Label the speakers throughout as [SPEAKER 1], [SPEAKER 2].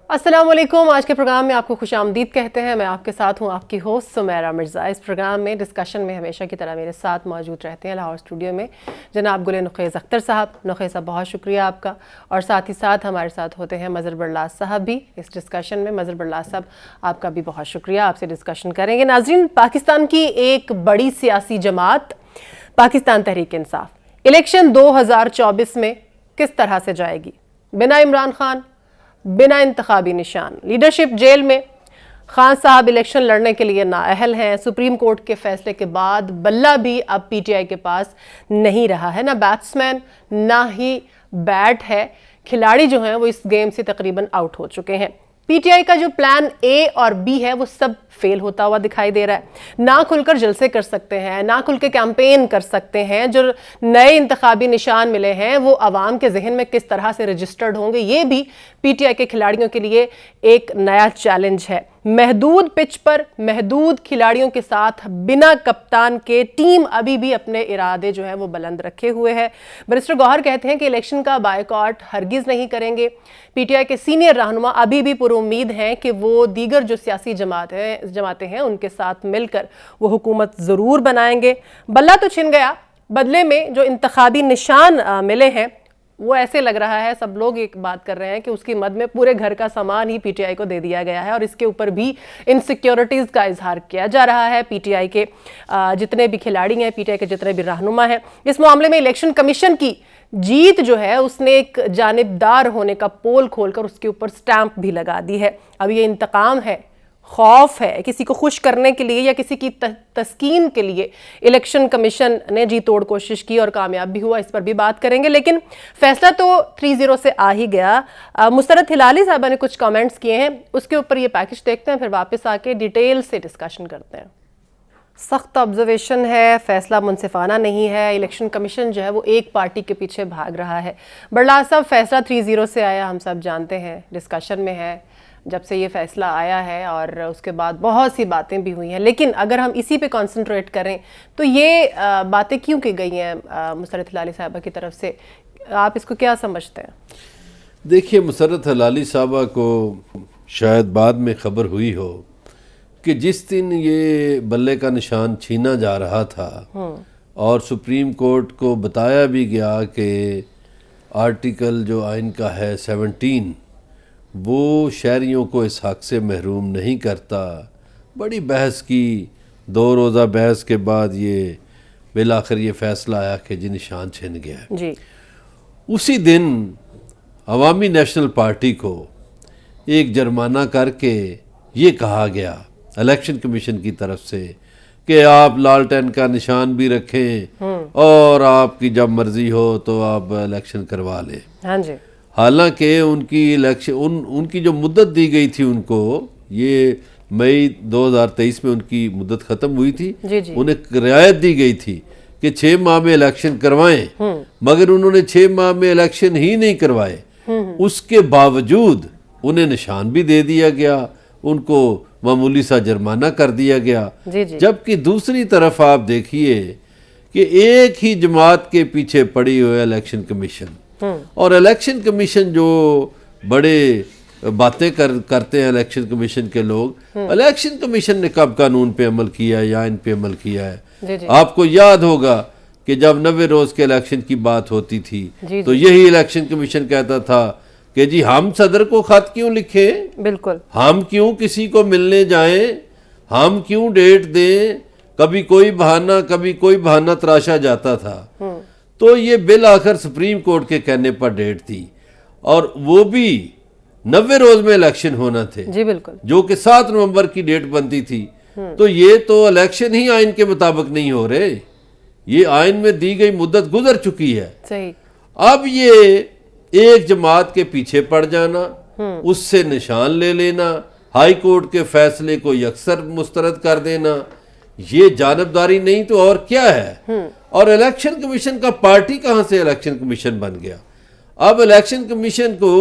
[SPEAKER 1] अस्सलाम वालेकुम। आज के प्रोग्राम में आपको खुशामदीद कहते हैं। मैं आपके साथ हूं, आपकी होस्ट सुमेरा मिर्ज़ा। इस प्रोग्राम में डिस्कशन में हमेशा की तरह मेरे साथ मौजूद रहते हैं लाहौर स्टूडियो में जनाब गुल नुखैज़ अख्तर साहब। नुखैज़ साहब बहुत शुक्रिया आपका। और साथ ही साथ हमारे साथ होते हैं मज़हर बरलास साहब भी इस डिस्कशन में। मज़हर बरलास साहब आपका भी बहुत शुक्रिया, आपसे डिस्कशन करेंगे। नाज़रीन, पाकिस्तान की एक बड़ी सियासी जमात पाकिस्तान तहरीक इंसाफ इलेक्शन 2024 में किस तरह से जाएगी? बिना इमरान खान, बिना इंतखाबी निशान, लीडरशिप जेल में। खान साहब इलेक्शन लड़ने के लिए नाअहल हैं। सुप्रीम कोर्ट के फैसले के बाद बल्ला भी अब पीटीआई के पास नहीं रहा है, ना बैट्समैन ना ही बैट है। खिलाड़ी जो हैं वो इस गेम से तकरीबन आउट हो चुके हैं। पीटीआई का जो प्लान ए और बी है वो सब फेल होता हुआ दिखाई दे रहा है। ना खुलकर जलसे कर सकते हैं, ना खुल के कैंपेन कर सकते हैं। जो नए इंतखाबी निशान मिले हैं वो आवाम के जहन में किस तरह से रजिस्टर्ड होंगे, ये भी पीटीआई के खिलाड़ियों के लिए एक नया चैलेंज है। महदूद पिच पर महदूद खिलाड़ियों के साथ बिना कप्तान के टीम अभी भी अपने इरादे जो है वो बुलंद रखे हुए है। बैरिस्टर गौहर कहते हैं कि इलेक्शन का बायकॉट हरगिज नहीं करेंगे। पीटीआई के सीनियर रहनुमा अभी भी पुरुम्मीद हैं कि वो दीगर जो सियासी जमातें हैं उनके साथ मिलकर वो हुकूमत ज़रूर बनाएंगे। बल्ला तो छिन गया, बदले में जो इंतखाबी निशान मिले हैं वो ऐसे लग रहा है, सब लोग एक बात कर रहे हैं कि उसकी मद में पूरे घर का सामान ही पीटीआई को दे दिया गया है। और इसके ऊपर भी इनसिक्योरिटीज़ का इजहार किया जा रहा है। पीटीआई के जितने भी खिलाड़ी हैं, पीटीआई के जितने भी रहनुमा हैं, इस मामले में इलेक्शन कमीशन की जीत जो है उसने एक जानिबदार होने का पोल खोलकर उसके ऊपर स्टैंप भी लगा दी है। अब ये इंतकाम है, खौफ है, किसी को खुश करने के लिए या किसी की तस्कीन के लिए इलेक्शन कमीशन ने जी तोड़ कोशिश की और कामयाब भी हुआ, इस पर भी बात करेंगे। लेकिन फैसला तो 3-0 से आ ही गया। मुसरत हिलाली साहबा ने कुछ कमेंट्स किए हैं, उसके ऊपर ये पैकेज देखते हैं, फिर वापस आके डिटेल से डिस्कशन करते हैं। सख्त ऑब्जर्वेशन है, फैसला मुनसिफाना नहीं है। इलेक्शन कमीशन जो है वो एक पार्टी के पीछे भाग रहा है। बरलास साहब, फैसला 3-0 से आया, हम सब जानते हैं, डिस्कशन में है जब से ये फैसला आया है और उसके बाद बहुत सी बातें भी हुई हैं। लेकिन अगर हम इसी पे कंसंट्रेट करें तो ये बातें क्यों की गई हैं मुसरत हिलाली साहबा की तरफ से, आप इसको क्या समझते हैं?
[SPEAKER 2] देखिए, मुसरत हिलाली साहबा को शायद बाद में खबर हुई हो कि जिस दिन ये बल्ले का निशान छीना जा रहा था और सुप्रीम कोर्ट को बताया भी गया कि आर्टिकल जो आइन का है 17 वो शहरियों को इस हक़ से महरूम नहीं करता। बड़ी बहस की, 2 रोज़ा बहस के बाद ये बिल आखिर ये फ़ैसला आया कि जी निशान छिन गया
[SPEAKER 1] जी।
[SPEAKER 2] उसी दिन अवामी नेशनल पार्टी को एक जुर्माना करके ये कहा गया इलेक्शन कमीशन की तरफ से कि आप लालटेन का निशान भी रखें और आपकी जब मर्जी हो तो आप इलेक्शन करवा लें।
[SPEAKER 1] हाँ जी।
[SPEAKER 2] हालांकि उनकी इलेक्शन उनकी जो मुद्दत दी गई थी उनको, ये मई 2023 में उनकी मुद्दत ख़त्म हुई थी।
[SPEAKER 1] जी।
[SPEAKER 2] उन्हें रियायत दी गई थी कि 6 माह में इलेक्शन करवाएं, मगर उन्होंने 6 माह में इलेक्शन ही नहीं करवाए। उसके बावजूद उन्हें निशान भी दे दिया गया, उनको मामूली सा जुर्माना कर दिया गया। जबकि दूसरी तरफ आप देखिए कि एक ही जमात के पीछे पड़ी हुई इलेक्शन कमीशन, और इलेक्शन कमीशन जो बड़े बातें करते हैं इलेक्शन कमीशन के लोग, इलेक्शन कमीशन ने कब कानून पे अमल किया है या इन पे अमल किया है? आपको याद होगा कि जब 90 रोज के इलेक्शन की बात होती थी तो यही इलेक्शन कमीशन कहता था कि जी हम सदर को खत क्यों लिखें,
[SPEAKER 1] बिल्कुल,
[SPEAKER 2] हम क्यों किसी को मिलने जाएं, हम क्यों डेट दें, कभी कोई बहाना तराशा जाता था। तो ये बिल आखिर सुप्रीम कोर्ट के कहने पर डेट थी और वो भी 90 रोज में इलेक्शन होना थे
[SPEAKER 1] जी बिल्कुल, जो
[SPEAKER 2] कि 7 नवंबर की डेट बनती थी। तो ये तो इलेक्शन ही आइन के मुताबिक नहीं हो रहे, ये आइन में दी गई मुद्दत गुजर चुकी है।
[SPEAKER 1] सही।
[SPEAKER 2] अब ये एक जमात के पीछे पड़ जाना, उससे निशान ले लेना, हाई कोर्ट के फैसले को यकसर मुस्तरद कर देना, ये जानबदारी नहीं तो और क्या है? और इलेक्शन कमीशन का पार्टी कहां से इलेक्शन कमीशन बन गया? अब इलेक्शन कमीशन को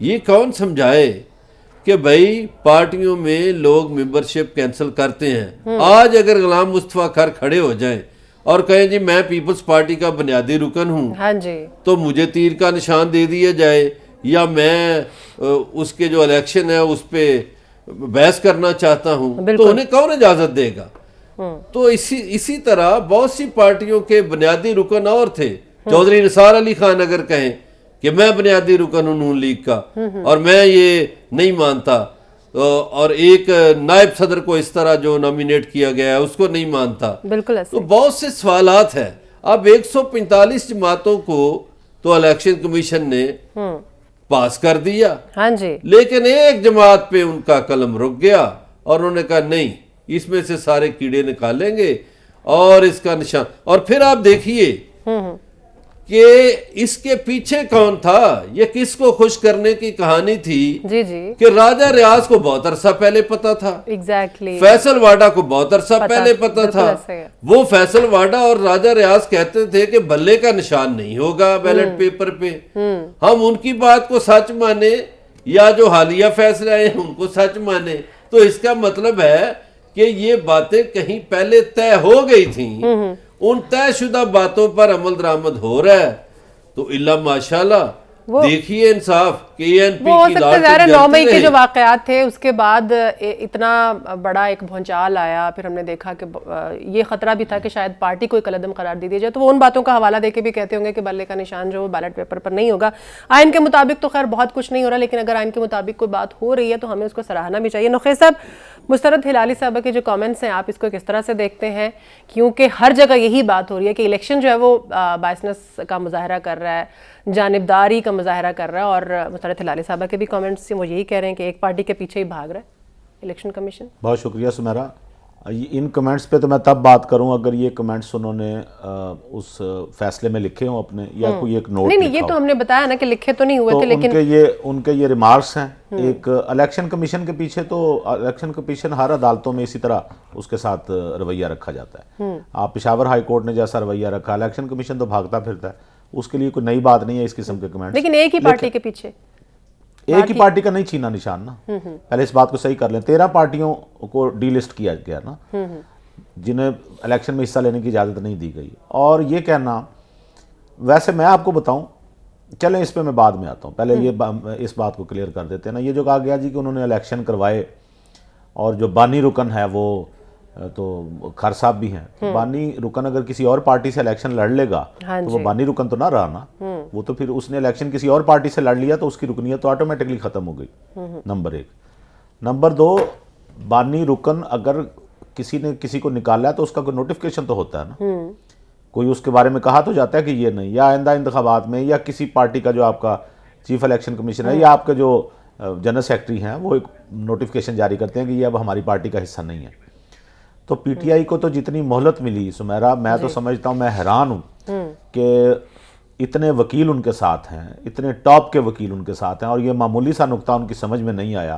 [SPEAKER 2] ये कौन समझाए कि भाई पार्टियों में लोग मेंबरशिप कैंसिल करते हैं। आज अगर गुलाम मुस्तफा खर खड़े हो जाएं और कहें जी मैं पीपल्स पार्टी का बुनियादी रुकन हूं,
[SPEAKER 1] हाँ जी,
[SPEAKER 2] तो मुझे तीर का निशान दे दिया जाए या मैं उसके जो इलेक्शन है उस पर बहस करना चाहता हूँ, तो उन्हें कौन इजाज़त देगा? तो इसी तरह बहुत सी पार्टियों के बुनियादी रुकन और थे। चौधरी निसार अली खान अगर कहें कि मैं बुनियादी रुकन हूं नून लीग का और मैं ये नहीं मानता, और एक नायब सदर को इस तरह जो नॉमिनेट किया गया है उसको नहीं मानता,
[SPEAKER 1] बिल्कुल ऐसे।
[SPEAKER 2] तो बहुत से सवालात हैं। अब 145 जमातों को तो इलेक्शन कमीशन ने पास कर दिया,
[SPEAKER 1] हाँ जी,
[SPEAKER 2] लेकिन एक जमात पे उनका कलम रुक गया और उन्होंने कहा नहीं, इसमें से सारे कीड़े निकालेंगे और इसका निशान। और फिर आप देखिए कि इसके पीछे कौन था, ये किसको खुश करने की कहानी थी
[SPEAKER 1] जी जी,
[SPEAKER 2] कि राजा रियाज को बहुत अरसा पहले पता था,
[SPEAKER 1] एग्जैक्टली,
[SPEAKER 2] फैसल वाडा को बहुत अरसा पहले पता था। वो फैसल वाडा और राजा रियाज कहते थे कि बल्ले का निशान नहीं होगा बैलेट पेपर पे। हम उनकी बात को सच माने या जो हालिया फैसले आए उनको सच माने, तो इसका मतलब है कि ये बातें कहीं पहले तय हो गई थी। उन तयशुदा बातों पर अमल दरामद हो रहा है, तो इल्ला माशाल्लाह देखिए इंसाफ कि एएनपी
[SPEAKER 1] वो हो
[SPEAKER 2] की
[SPEAKER 1] सकता है 9 मई के जो वाकयात थे उसके बाद इतना बड़ा एक भौचाल आया, फिर हमने देखा कि ये खतरा भी था कि शायद पार्टी को कलदम करार दे दिया जाए, तो वो उन बातों का हवाला देके भी कहते होंगे कि बल्ले का निशान जो बैलेट पेपर पर नहीं होगा। आइन के मुताबिक तो खैर बहुत कुछ नहीं हो रहा, लेकिन अगर आइन के मुताबिक कोई बात हो रही है तो हमें उसको सराहना भी चाहिए। नुखैर साहब, मुस्तरद हिलाली साहब के जो कमेंट्स हैं आप इसको किस तरह से देखते हैं? क्योंकि हर जगह यही बात हो रही है कि इलेक्शन जो है वो बायसनेस का मुजाहरा कर रहा है, जानिबदारी का मुजाहरा कर रहा है, और मुस्तरद हिलाली साहब के भी कमेंट्स से वो यही कह रहे हैं कि एक पार्टी के पीछे ही भाग रहा है इलेक्शन कमीशन।
[SPEAKER 3] बहुत शुक्रिया सुमेरा। इन कमेंट्स पे तो मैं तब बात करूं अगर ये कमेंट्स उन्होंने उस फैसले में लिखे हों अपने, या कोई एक नोट
[SPEAKER 1] नहीं, ये तो हमने बताया ना कि लिखे तो नहीं हुए थे, लेकिन
[SPEAKER 3] उनके ये रिमार्क्स हैं एक इलेक्शन कमीशन के पीछे। तो इलेक्शन कमीशन हर अदालतों में इसी तरह उसके साथ रवैया रखा जाता है। आप पेशावर हाई कोर्ट ने जैसा रवैया रखा, इलेक्शन कमीशन तो भागता फिरता है, उसके लिए कोई नई बात नहीं है इस किस्म के कमेंट्स।
[SPEAKER 1] लेकिन एक ही पार्टी के पीछे,
[SPEAKER 3] एक ही पार्टी का नहीं छीना निशान ना, पहले इस बात को सही कर लें। 13 पार्टियों को डीलिस्ट किया गया ना, जिन्हें इलेक्शन में हिस्सा लेने की इजाज़त नहीं दी गई। और ये कहना, वैसे मैं आपको बताऊं, चलें इस पे मैं बाद में आता हूं, पहले ये इस बात को क्लियर कर देते हैं ना। ये जो कहा गया जी कि उन्होंने इलेक्शन करवाए और जो बानी रुकन है वो तो खार साहब भी हैं, तो बानी रुकन अगर किसी और पार्टी से इलेक्शन लड़ लेगा तो वो बानी रुकन तो ना रहा ना, वो तो फिर उसने इलेक्शन किसी और पार्टी से लड़ लिया तो उसकी रुकनीत तो ऑटोमेटिकली खत्म हो गई। नंबर 1। नंबर 2, बानी रुकन अगर किसी ने किसी को निकाला है तो उसका कोई नोटिफिकेशन तो होता है ना, कोई उसके बारे में कहा तो जाता है कि ये नहीं, या आइंदा इंतखाबात में या किसी पार्टी का जो आपका चीफ इलेक्शन कमीशन है या आपके जो जनरल सेक्रेटरी हैं वो एक नोटिफिकेशन जारी करते हैं कि ये अब हमारी पार्टी का हिस्सा नहीं है। तो पीटीआई को तो जितनी मोहलत मिली सुमेरा, मैं तो समझता हूं, मैं हैरान हूं कि इतने वकील उनके साथ हैं, इतने टॉप के वकील उनके साथ हैं, और ये मामूली सा नुकता उनकी समझ में नहीं आया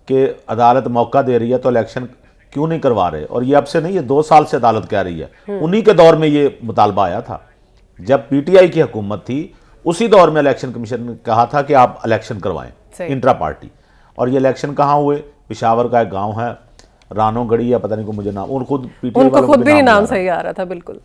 [SPEAKER 3] कि अदालत मौका दे रही है तो इलेक्शन क्यों नहीं करवा रहे। और ये अब से नहीं, ये 2 साल से अदालत कह रही है। उन्हीं के दौर में ये मुतालबा आया था जब पीटीआई की हुकूमत थी, उसी दौर में इलेक्शन कमीशन ने कहा था कि आप इलेक्शन करवाएं इंट्रा पार्टी। और ये इलेक्शन कहाँ हुए? पेशावर का एक गाँव है रानो गढ़ी या पता नहीं को मुझे नाम, उन खुद पीटीआई वालों को भी
[SPEAKER 1] नाम सही आ रहा था, बिल्कुल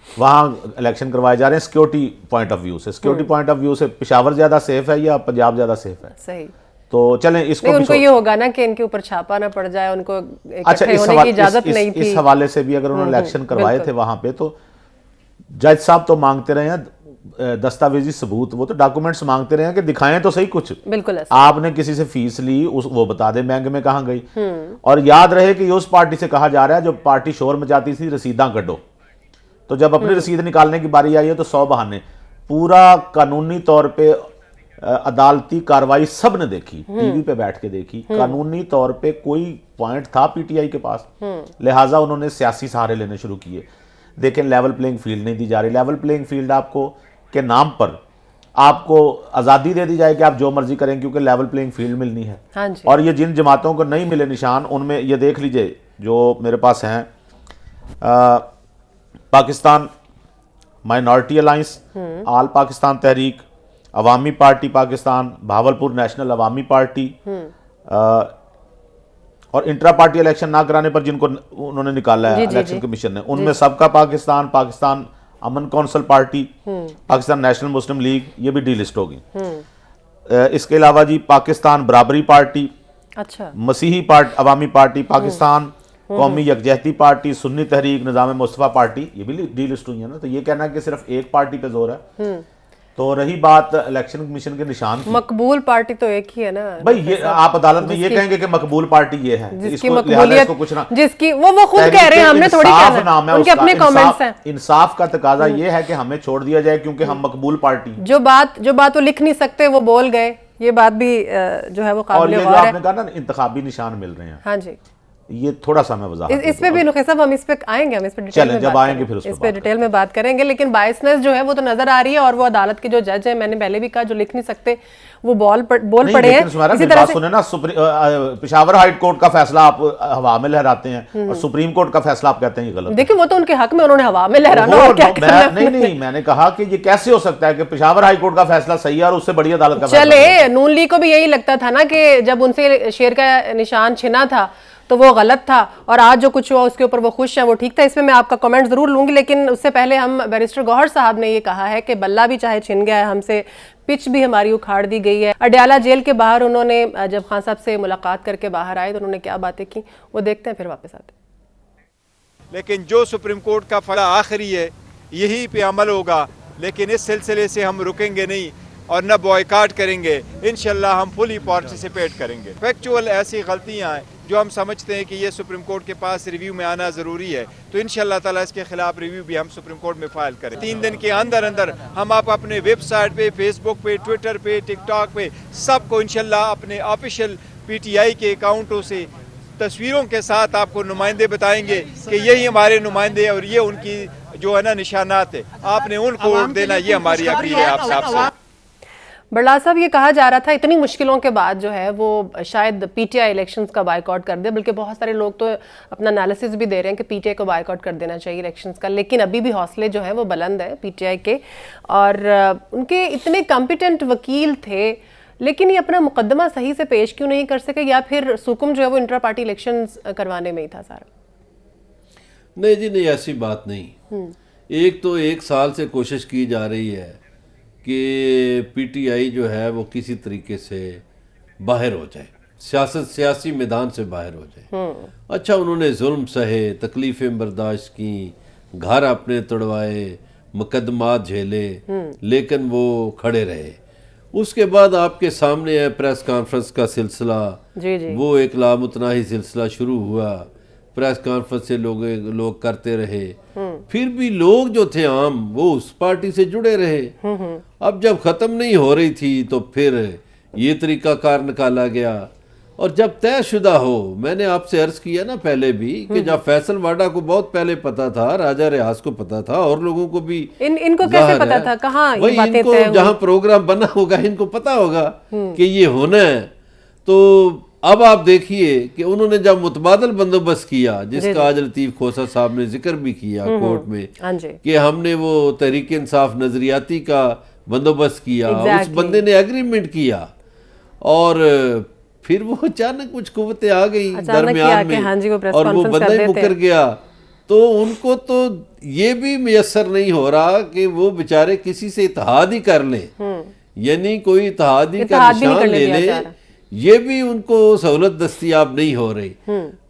[SPEAKER 3] वहाँ इलेक्शन करवाए जा रहे हैं सिक्योरिटी पॉइंट ऑफ व्यू से। सिक्योरिटी पॉइंट ऑफ व्यू से पेशावर ज्यादा सेफ है या पंजाब ज्यादा सेफ है?
[SPEAKER 1] सही।
[SPEAKER 3] तो चलें इसको
[SPEAKER 1] उनको ये होगा ना कि इनके ऊपर छापा ना पड़ जाए, उनको इकट्ठे होने की इजाजत नहीं थी।
[SPEAKER 3] इस हवाले से भी अगर उन्होंने इलेक्शन करवाए थे वहां पे, तो जज साहब तो मांगते रहे हैं दस्तावेजी सबूत, वो तो डॉक्यूमेंट्स मांगते रहे हैं कि दिखाएं तो सही कुछ।
[SPEAKER 1] बिल्कुल
[SPEAKER 3] आपने किसी से फीस ली, वो बता दे बैंक में कहाँ गई। और याद रहे कि उस पार्टी से कहा जा रहा है जो पार्टी शोर मचाती थी रसीदां कटो, तो जब अपनी रसीद निकालने की बारी आई है तो 100 बहाने। पूरा कानूनी तौर पे अदालती कार्रवाई सब ने देखी, टीवी पे बैठ के देखी, कानूनी तौर पे कोई पॉइंट था पीटीआई के पास, लिहाजा उन्होंने सियासी सहारे लेने शुरू किए। देखें, लेवल प्लेइंग फील्ड नहीं दी जा रही। लेवल प्लेइंग फील्ड आपको के नाम पर आपको आज़ादी दे दी जाए कि आप जो मर्जी करें, क्योंकि लेवल प्लेइंग फील्ड मिलनी है।
[SPEAKER 1] हाँ जी।
[SPEAKER 3] और ये जिन जमातों को नहीं मिले निशान, उनमें ये देख लीजिए जो मेरे पास हैं, पाकिस्तान माइनॉरिटी अलायंस, आल पाकिस्तान तहरीक, अवामी पार्टी पाकिस्तान, भावलपुर नेशनल अवामी पार्टी, और इंट्रा पार्टी इलेक्शन ना कराने पर जिनको उन्होंने निकाला है इलेक्शन कमीशन ने, उनमें सबका पाकिस्तान, पाकिस्तान अमन कौंसिल पार्टी, पाकिस्तान नेशनल मुस्लिम लीग, ये भी डीलिस्ट होगी। इसके अलावा जी पाकिस्तान बराबरी पार्टी,
[SPEAKER 1] अच्छा,
[SPEAKER 3] मसीही पार्टी, अवामी पार्टी, पाकिस्तान कौमी यकजहती पार्टी, सुन्नी तहरीक, निज़ाम मुस्तफ़ा पार्टी, ये भी डी लिस्ट हुई है ना। तो ये कहना कि सिर्फ एक पार्टी पे जोर है। तो रही बात इलेक्शन कमीशन के निशान की,
[SPEAKER 1] मकबूल पार्टी तो एक ही है ना
[SPEAKER 3] भाई ये आप अदालत में ये कहेंगे कि मकबूल पार्टी ये है,
[SPEAKER 1] जिसकी
[SPEAKER 3] इसको लिहाजा
[SPEAKER 1] मकबूलियत,
[SPEAKER 3] इसको कुछ ना,
[SPEAKER 1] जिसकी वो खुद कह रहे हैं, हमने थोड़ी
[SPEAKER 3] इंसाफ
[SPEAKER 1] कहना
[SPEAKER 3] नाम है
[SPEAKER 1] उनके
[SPEAKER 3] उसका,
[SPEAKER 1] अपने कमेंट्स हैं।
[SPEAKER 3] इंसाफ का तकाजा ये है कि हमें छोड़ दिया जाए क्योंकि हम मकबूल पार्टी।
[SPEAKER 1] जो बात वो लिख नहीं सकते वो बोल गए, ये बात भी जो है वो
[SPEAKER 3] और
[SPEAKER 1] काबिल
[SPEAKER 3] ये जो
[SPEAKER 1] गौर है।
[SPEAKER 3] आपने कहा ना इंतखाबी निशान मिल रहे हैं,
[SPEAKER 1] हाँ जी,
[SPEAKER 3] ये थोड़ा सा मैं वजाहत
[SPEAKER 1] इस पे भी नुखैर साहब हम इस पे आएंगे, हम इस पे डिटेल
[SPEAKER 3] चलें,
[SPEAKER 1] में
[SPEAKER 3] जब
[SPEAKER 1] बात
[SPEAKER 3] आएंगे
[SPEAKER 1] करेंगे,
[SPEAKER 3] फिर उस पे
[SPEAKER 1] इस पे
[SPEAKER 3] बात
[SPEAKER 1] डिटेल में बात करेंगे। लेकिन बायसनेस जो है वो तो नजर आ रही है, और वो अदालत के जो जज है, मैंने पहले भी कहा, जो लिख नहीं सकते वो बोल पड़े हैं। इसी तरह से
[SPEAKER 3] सुने ना, पेशावर हाई कोर्ट का फैसला आप हवा में लहराते हैं और सुप्रीम कोर्ट का फैसला आप कहते हैं ये गलत।
[SPEAKER 1] देखिए वो तो उनके हक में, उन्होंने हवा में लहराना और क्या करना।
[SPEAKER 3] नहीं, मैंने कहा कि ये कैसे हो सकता है कि पेशावर हाई कोर्ट का फैसला सही है और उससे बड़ी अदालत का फैसला।
[SPEAKER 1] चले, नून लीग को भी यही लगता था ना कि जब उनसे शेर का निशान छिना था तो वो गलत था, और आज जो कुछ हुआ उसके ऊपर वो खुश है, वो ठीक था। इसमें मैं आपका कमेंट जरूर लूंगी, लेकिन उससे पहले हम बैरिस्टर गौहर साहब ने ये कहा है कि बल्ला भी चाहे छिन गया है हमसे, पिच भी हमारी उखाड़ दी गई है। अडयाला जेल के बाहर उन्होंने जब खान साहब से मुलाकात करके बाहर आए तो उन्होंने क्या बातें की, वो देखते हैं, फिर वापस आते हैं।
[SPEAKER 4] लेकिन जो सुप्रीम कोर्ट का फैसला आखिरी है यही पे अमल होगा, लेकिन इस सिलसिले से हम रुकेंगे नहीं और न बॉयकाट करेंगे। इंशाल्लाह हम फुली पार्टिसिपेट करेंगे। फैक्चुअल ऐसी गलतियां हैं जो हम समझते हैं कि ये सुप्रीम कोर्ट के पास रिव्यू में आना ज़रूरी है, तो इंशाल्लाह ताला इसके खिलाफ रिव्यू भी हम सुप्रीम कोर्ट में फाइल करें। 3 दिन के अंदर अंदर हम आप अपने वेबसाइट पे, फेसबुक पे, ट्विटर पे, टिकटॉक पे सबको इंशाल्लाह अपने ऑफिशियल पीटीआई के अकाउंटों से तस्वीरों के साथ आपको नुमाइंदे बताएंगे कि यही हमारे नुमाइंदे और ये उनकी जो है ना निशानात है, आपने उनको वोट देना, ये हमारी अपील है आप सबसे।
[SPEAKER 1] बड़ला साहब, ये कहा जा रहा था इतनी मुश्किलों के बाद जो है वो शायद पीटीआई इलेक्शंस का बायकॉट कर दे, बल्कि बहुत सारे लोग तो अपना एनालिसिस भी दे रहे हैं कि पीटीआई को बायकॉट कर देना चाहिए इलेक्शंस का, लेकिन अभी भी हौसले जो है वो बुलंद है पीटीआई के, और उनके इतने कॉम्पिटेंट वकील थे, लेकिन ये अपना मुकदमा सही से पेश क्यों नहीं कर सके, या फिर सुकुम जो है वो इंट्रा पार्टी इलेक्शंस करवाने में ही था सारा?
[SPEAKER 2] नहीं जी, नहीं, ऐसी बात नहीं। एक तो 1 साल से कोशिश की जा रही है कि पीटीआई जो है वो किसी तरीके से बाहर हो जाए, सियासी मैदान से बाहर हो जाए। अच्छा, उन्होंने जुल्म सहे, तकलीफें बर्दाश्त की, घर अपने तोड़वाए, मुकदमात झेले, लेकिन वो खड़े रहे। उसके बाद आपके सामने है प्रेस कॉन्फ्रेंस का सिलसिला,
[SPEAKER 1] जी।
[SPEAKER 2] वो एक लामुतनाही सिलसिला शुरू हुआ, प्रेस कॉन्फ्रेंस से लोग करते रहे, फिर भी लोग जो थे आम वो उस पार्टी से जुड़े रहे। अब जब खत्म नहीं हो रही थी तो फिर ये तरीकाकार निकाला गया, और जब तयशुदा हो, मैंने आपसे अर्ज किया ना पहले भी कि जब फैसल वाडा को बहुत पहले पता था, राजा रियाज को पता था, और लोगों को भी
[SPEAKER 1] इनको कैसे पता था, कहाँ ये बातें
[SPEAKER 2] इनको
[SPEAKER 1] तय हुई?
[SPEAKER 2] जहाँ प्रोग्राम बना होगा इनको पता होगा कि ये होना है। तो अब आप देखिए कि उन्होंने जब मुतबादल बंदोबस्त किया, जिसका आज लतीफ खोसा साहब ने जिक्र भी किया कोर्ट में, कि हमने वो तहरीक इंसाफ नजरियाती का बंदोबस्त किया, उस बंदे ने एग्रीमेंट किया, और फिर वो अचानक कुछ कुव्वतें आ गई दरमियान में,
[SPEAKER 1] हाँ जी,
[SPEAKER 2] और वो बंदा ही मुकर गया। तो उनको तो ये भी मैसर नहीं हो रहा कि वो बेचारे किसी से इत्तेहाद ही कर लें, यानी कोई इत्तेहादी का निशान ले लें, ये भी उनको सहूलत दस्तियाब नहीं हो रही।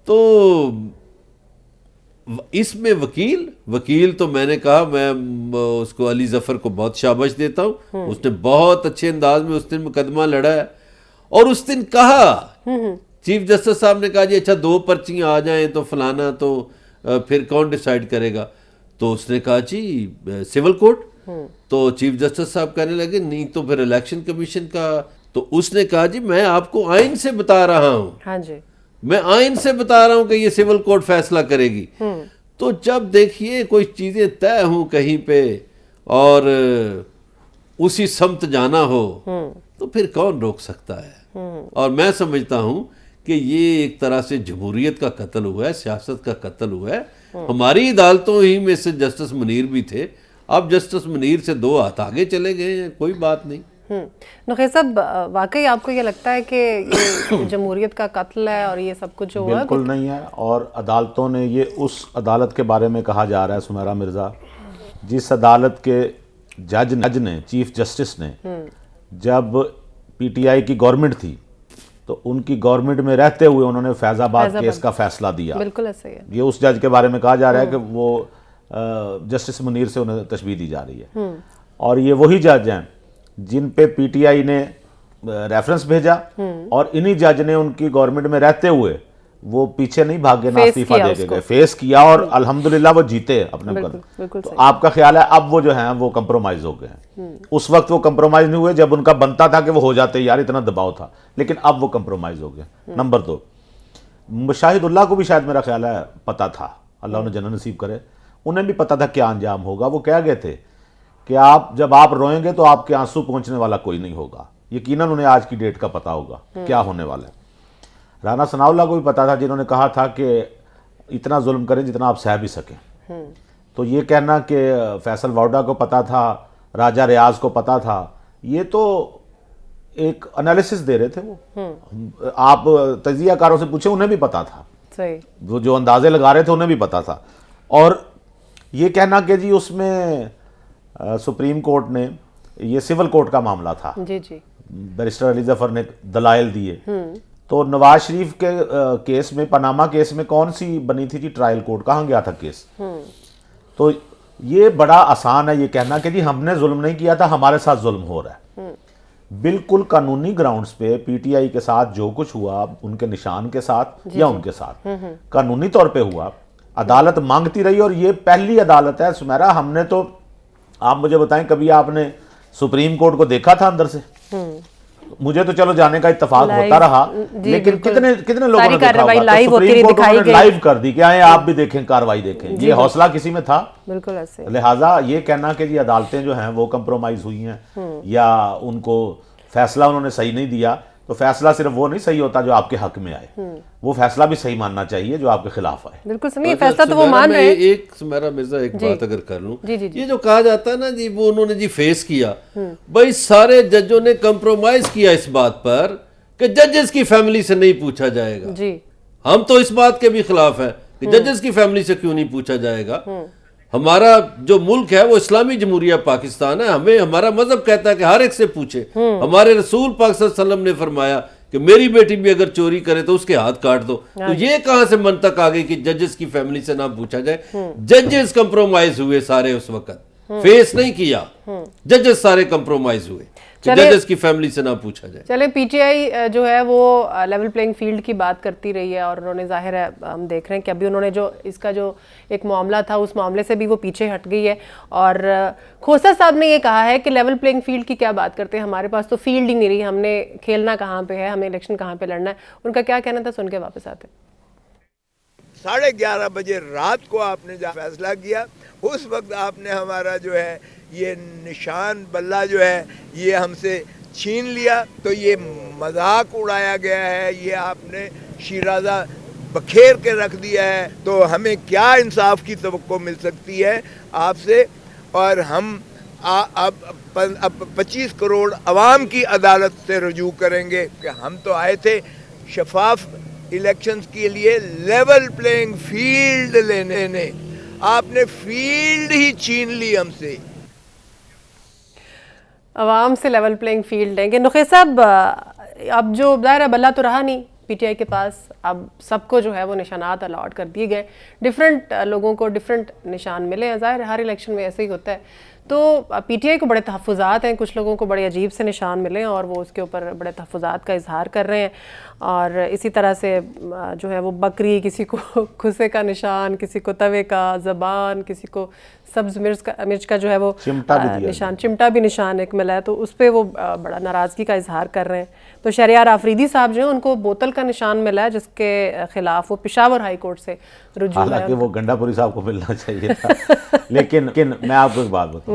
[SPEAKER 2] तो इसमें वकील तो मैंने कहा, मैं उसको अली जफर को बहुत शाबाश देता हूँ, उसने बहुत अच्छे अंदाज में उस दिन मुकदमा लड़ा है। और उस दिन कहा, चीफ जस्टिस साहब ने कहा जी अच्छा 2 पर्चियां आ जाएं तो फलाना, तो फिर कौन डिसाइड करेगा? तो उसने कहा जी सिविल कोर्ट। तो चीफ जस्टिस साहब कहने लगे नहीं तो फिर इलेक्शन कमीशन का। तो उसने कहा जी मैं आपको आइन से बता रहा हूँ,
[SPEAKER 1] हाँ जी,
[SPEAKER 2] मैं आइन से बता रहा हूँ कि ये सिविल कोर्ट फैसला करेगी। तो जब देखिए कोई चीजें तय हों कहीं पे और उसी समत जाना हो तो फिर कौन रोक सकता है। और मैं समझता हूँ कि ये एक तरह से जमहूरियत का कत्ल हुआ है, सियासत का कत्ल हुआ है। हमारी अदालतों ही में से जस्टिस मुनीर भी थे, अब जस्टिस मुनीर से 2 हाथ आगे चले गए हैं, कोई बात नहीं।
[SPEAKER 1] नखीर साहब, वाकई आपको ये लगता है कि ये जमहूरियत का कत्ल है और ये सब कुछ हुआ?
[SPEAKER 3] बिल्कुल नहीं है। और अदालतों ने ये उस अदालत के बारे में कहा जा रहा है सुमेरा मिर्ज़ा, जिस अदालत के जज ने, चीफ जस्टिस ने, जब पीटीआई की गवर्नमेंट थी तो उनकी गवर्नमेंट में रहते हुए उन्होंने फैजाबाद केस का फैसला दिया।
[SPEAKER 1] बिल्कुल ऐसे ही है।
[SPEAKER 3] ये उस जज के बारे में कहा जा रहा है कि वो जस्टिस मुनीर से उन्हें तशबीह दी जा रही है। और ये वही जज हैं जिन पे पीटीआई ने रेफरेंस भेजा और इन्हीं जज ने उनकी गवर्नमेंट में रहते हुए वो पीछे नहीं भागे, ना इस्तीफा दे के गए, फेस किया और अल्हम्दुलिल्लाह वो जीते अपने कदम। तो आपका ख्याल है अब वो जो है वो कंप्रोमाइज हो गए हैं? उस वक्त वो कंप्रोमाइज नहीं हुए जब उनका बनता था कि वो हो जाते, यार इतना दबाव था, लेकिन अब वो कंप्रोमाइज हो गए। नंबर 2, शाहिदुल्लाह को भी शायद मेरा ख्याल है पता था, अल्लाह उन्हें जन्नत नसीब करे, उन्हें भी पता था क्या अंजाम होगा। वो कह गए थे कि आप जब आप रोएंगे तो आपके आंसू पहुंचने वाला कोई नहीं होगा। यकीनन उन्हें आज की डेट का पता होगा क्या होने वाला है। राना सनाउल्लाह को भी पता था, जिन्होंने कहा था कि इतना जुल्म करें जितना आप सह भी सकें। तो ये कहना कि फैसल वाउडा को पता था, राजा रियाज को पता था, ये तो एक एनालिसिस दे रहे थे वो। आप तजियाकारों से पूछे, उन्हें भी पता था,
[SPEAKER 1] सही,
[SPEAKER 3] वो जो अंदाजे लगा रहे थे उन्हें भी पता था। और ये कहना कि जी उसमें सुप्रीम कोर्ट ने, ये सिविल कोर्ट का मामला था,
[SPEAKER 1] जी जी,
[SPEAKER 3] बैरिस्टर अली जफर ने दलाइल दिए, तो नवाज शरीफ के केस में, पनामा केस में कौन सी बनी थी जी ट्रायल कोर्ट, कहाँ गया था केस? तो ये बड़ा आसान है ये कहना कि जी हमने जुल्म नहीं किया था, हमारे साथ जुल्म हो रहा है। बिल्कुल कानूनी ग्राउंड्स पे पीटीआई के साथ जो कुछ हुआ, उनके निशान के साथ या उनके साथ कानूनी तौर पे हुआ, अदालत मांगती रही और ये पहली अदालत है सुमेरा। हमने तो, आप मुझे बताएं, कभी आपने सुप्रीम कोर्ट को देखा था अंदर से? मुझे तो चलो जाने का इत्तेफाक होता रहा, लेकिन कितने कितने लोगों ने देखा होगा? तो सुप्रीम कोर्ट उन्होंने लाइव कर दी कि आए आप भी देखें, कार्रवाई देखें। ये हौसला किसी में था?
[SPEAKER 1] बिल्कुल ऐसे।
[SPEAKER 3] लिहाजा ये कहना कि जी अदालतें जो हैं वो कंप्रोमाइज हुई हैं या उनको फैसला उन्होंने सही नहीं दिया, तो फैसला सिर्फ वो नहीं सही होता जो आपके हक में आए, वो फैसला भी सही मानना चाहिए जो आपके खिलाफ आए।
[SPEAKER 1] बिल्कुल सही, फैसला तो वो मान रहे हैं।
[SPEAKER 2] एक सुमेरा मिर्जा, एक बात अगर कर लूं, ये जो कहा जाता है ना जी, वो उन्होंने जी फेस किया, भाई सारे जजों ने कंप्रोमाइज किया इस बात पर कि जजेस की फैमिली से नहीं पूछा जाएगा जी। हम तो इस बात के भी खिलाफ है कि जजेस की फैमिली से क्यों नहीं पूछा जाएगा। हमारा जो मुल्क है वो इस्लामी जमहूरिया पाकिस्तान है, हमें हमारा मजहब कहता है कि हर एक से पूछे। हमारे रसूल पाक सल्लल्लाहु अलैहि वसल्लम ने फरमाया कि मेरी बेटी भी अगर चोरी करे तो उसके हाथ काट दो। तो ये कहां से मंतक आ गई कि जजेस की फैमिली से ना पूछा जाए? जजेस कंप्रोमाइज हुए सारे, उस वक्त फेस नहीं किया, जजेस सारे कंप्रोमाइज हुए, जजेस की फैमिली से ना पूछा जाए।
[SPEAKER 1] चले, पीटीआई जो है वो लेवल प्लेइंग फील्ड की बात करती रही है और उन्होंने, जाहिर है हम देख रहे हैं कि अभी उन्होंने जो इसका जो एक मामला था उस मामले से भी वो पीछे हट गई है। और खोसर साहब ने ये कहा है कि लेवल प्लेइंग फील्ड की क्या बात करते हैं, हमारे पास तो फील्ड ही नहीं रही, हमने खेलना कहाँ पे है, हमें इलेक्शन कहाँ पे लड़ना है। उनका क्या कहना था, सुन के वापस आते।
[SPEAKER 5] 11:30 बजे रात को आपने जब फैसला किया, उस वक्त आपने हमारा जो है ये निशान बल्ला जो है ये हमसे छीन लिया। तो ये मजाक उड़ाया गया है, ये आपने शिराजा बखेर के रख दिया है। तो हमें क्या इंसाफ की तवक्को मिल सकती है आपसे? और हम अब 25 करोड़ अवाम की अदालत से रुजू करेंगे कि हम तो आए थे शफाफ इलेक्शंस के लिए, लेवल प्लेइंग फील्ड लेने, आपने फील्ड ही छीन ली हमसे।
[SPEAKER 1] आवाम से लेवल प्लेइंग फील्ड लेंगे। नुखैर साहब, अब जो दायरा बल्ला तो रहा नहीं पीटीआई के पास, अब सबको जो है वो निशानात अलॉट कर दिए गए, डिफरेंट लोगों को डिफरेंट निशान मिले हैं। ज़ाहिर हर इलेक्शन में ऐसे ही होता है। तो पीटीआई को बड़े तहफ़्फ़ुज़ात हैं, कुछ लोगों को बड़े अजीब से निशान मिले हैं और वो उसके ऊपर बड़े तहफ़्फ़ुज़ात का इजहार कर रहे हैं। और इसी तरह से जो है वो बकरी, किसी को खुसे का निशान, किसी को तवे का, ज़बान, किसी को सब्ज़ मिर्च का जो है वो निशान, चिमटा भी निशान एक मिला है, तो उस पर वो बड़ा नाराज़गी का इजहार कर रहे हैं। तो शहरियार आफरीदी साहब जो हैं उनको बोतल का निशान मिला है, जिसके खिलाफ वो पेशावर हाई कोर्ट से रुजू है।
[SPEAKER 3] हालांकि वो गंडापुरी साहब को मिलना चाहिए था। लेकिन मैं आपको एक बात बताऊं,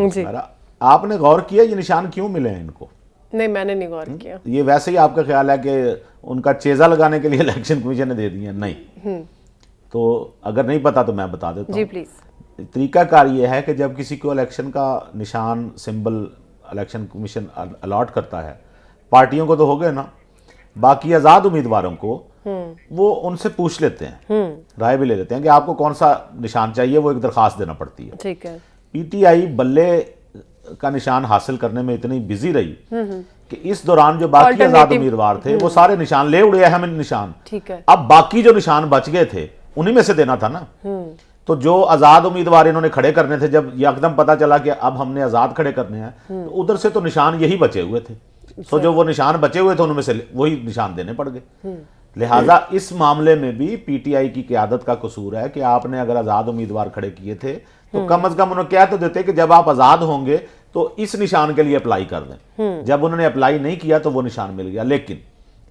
[SPEAKER 3] आपने गौर किया ये निशान क्यों मिले हैं इनको?
[SPEAKER 1] नहीं, मैंने नहीं गौर किया।
[SPEAKER 3] ये वैसे ही आपका ख्याल है कि उनका चेजा लगाने के लिए इलेक्शन कमीशन ने दे दिए? नहीं। तो अगर नहीं पता तो मैं बता देता हूँ जी, प्लीज। तरीकाकार ये है कि जब किसी को इलेक्शन का निशान, सिंबल इलेक्शन कमीशन अलॉट करता है, पार्टियों को तो हो गए ना, बाकी आज़ाद उम्मीदवारों को वो उनसे पूछ लेते हैं, राय भी ले लेते हैं कि आपको कौन सा निशान चाहिए, वो एक दरखास्त देना पड़ती है।
[SPEAKER 1] ठीक है।
[SPEAKER 3] पीटीआई बल्ले का निशान हासिल करने में इतनी बिजी रही कि इस दौरान जो बाकी आजाद उम्मीदवार थे वो सारे निशान ले उड़े, अहम निशान।
[SPEAKER 1] ठीक है।
[SPEAKER 3] अब बाकी जो निशान बच गए थे उन्हीं में से देना था ना। तो जो आजाद उम्मीदवार इन्होंने खड़े करने थे, जब एकदम पता चला कि अब हमने आजाद खड़े करने हैं, तो उधर से तो निशान यही बचे हुए थे। तो जो वो निशान बचे हुए थे उनमें से वही निशान देने पड़ गए। लिहाजा इस मामले में भी पीटीआई की क़यादत का कसूर है कि आपने अगर आजाद उम्मीदवार खड़े किए थे तो कम अज कम उन्होंने कह तो देते कि जब आप आजाद होंगे तो इस निशान के लिए अप्लाई कर दें। जब उन्होंने अप्लाई नहीं किया तो वो निशान मिल गया। लेकिन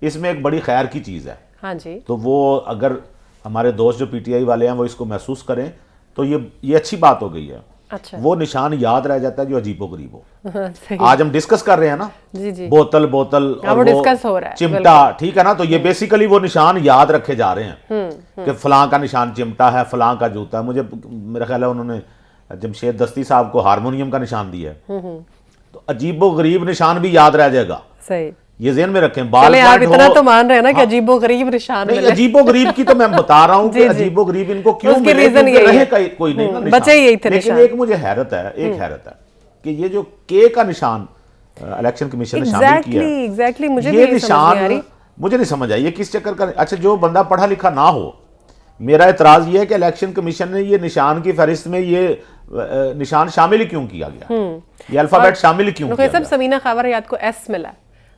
[SPEAKER 3] इसमें एक बड़ी खैर की चीज है।
[SPEAKER 1] हाँ जी।
[SPEAKER 3] तो वो अगर हमारे दोस्त जो पीटीआई वाले हैं वो इसको महसूस करें तो ये अच्छी बात हो गई है।
[SPEAKER 1] अच्छा।
[SPEAKER 3] वो निशान याद रह जाता है जो अजीबोगरीब हो।
[SPEAKER 1] सही।
[SPEAKER 3] आज हम डिस्कस कर रहे हैं ना,
[SPEAKER 1] जी जी,
[SPEAKER 3] बोतल बोतल
[SPEAKER 1] हाँ, वो डिस्कस हो रहा है,
[SPEAKER 3] चिमटा, ठीक है ना। तो ये बेसिकली वो निशान याद रखे जा रहे हैं कि फलां का निशान चिमटा है, फलां का जूता है। मुझे मेरा ख्याल है उन्होंने जमशेद दस्ती साहब को हारमोनियम का निशान दिया है। तो अजीबो गरीब निशान भी याद रह जाएगा।
[SPEAKER 1] सही,
[SPEAKER 3] ये ज़हन में रखें।
[SPEAKER 1] चले आप इतना तो मान रहे हैं ना कि अजीबो गरीब निशान
[SPEAKER 3] नहीं, अजीबो गरीब की तो मैं बता रहा हूँ कि अजीबो गरीब इनको क्यों मिले, क्योंकि रहे कोई नहीं ना
[SPEAKER 1] बचे यही थे।
[SPEAKER 3] लेकिन एक मुझे हैरत है कि ये जो के का निशान इलेक्शन कमीशन ने शामिल किया,
[SPEAKER 1] एग्जैक्टली मुझे
[SPEAKER 3] ये निशान मुझे नहीं समझ आई ये किस चक्कर का। अच्छा, जो बंदा पढ़ा लिखा ना हो, मेरा एतराज ये है कि इलेक्शन कमीशन ने ये निशान की फहरिस्त में ये निशान शामिल क्यों किया गया, ये अल्फाबेट शामिल क्यों किया गया।
[SPEAKER 1] समीना खावर याद को एस मिला,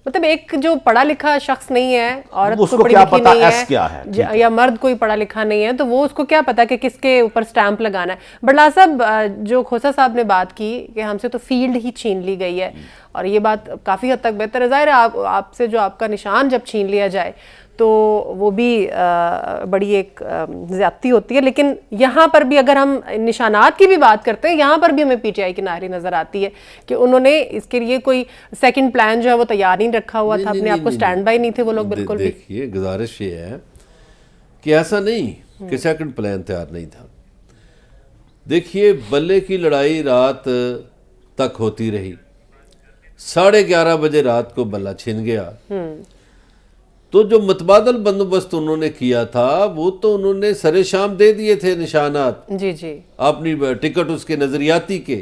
[SPEAKER 1] मतलब एक जो पढ़ा लिखा शख्स नहीं है, औरत
[SPEAKER 3] उसको
[SPEAKER 1] को पढ़ी
[SPEAKER 3] क्या
[SPEAKER 1] लिखी
[SPEAKER 3] पता
[SPEAKER 1] नहीं
[SPEAKER 3] एस
[SPEAKER 1] है,
[SPEAKER 3] क्या है,
[SPEAKER 1] या मर्द कोई पढ़ा लिखा नहीं है, तो वो उसको क्या पता कि किसके ऊपर स्टैंप लगाना है। बड़ला साहब, जो खोसा साहब ने बात की कि हमसे तो फील्ड ही छीन ली गई है, और ये बात काफ़ी हद तक बेहतर है। ज़ाहिर है आपसे जो आपका निशान जब छीन लिया जाए तो वो भी बड़ी एक ज़्यादती होती है। लेकिन यहाँ पर भी अगर हम निशानात की भी बात करते हैं, यहाँ पर भी हमें पीटीआई की नारी नज़र आती है कि उन्होंने इसके लिए कोई सेकंड प्लान जो है वो तैयार नहीं रखा हुआ था, अपने आप को स्टैंड बाय नहीं थे वो लोग बिल्कुल भी।
[SPEAKER 2] देखिए, गुजारिश ये है कि ऐसा नहीं कि सेकंड प्लान तैयार नहीं था। देखिए, बल्ले की लड़ाई रात तक होती रही, 11:30 बजे रात को बल्ला छिन गया। तो जो मतबादल बंदोबस्त उन्होंने किया था वो तो उन्होंने सरे शाम दे दिए थे निशानात,
[SPEAKER 1] जी जी, अपनी
[SPEAKER 2] टिकट उसके नजरियाती के।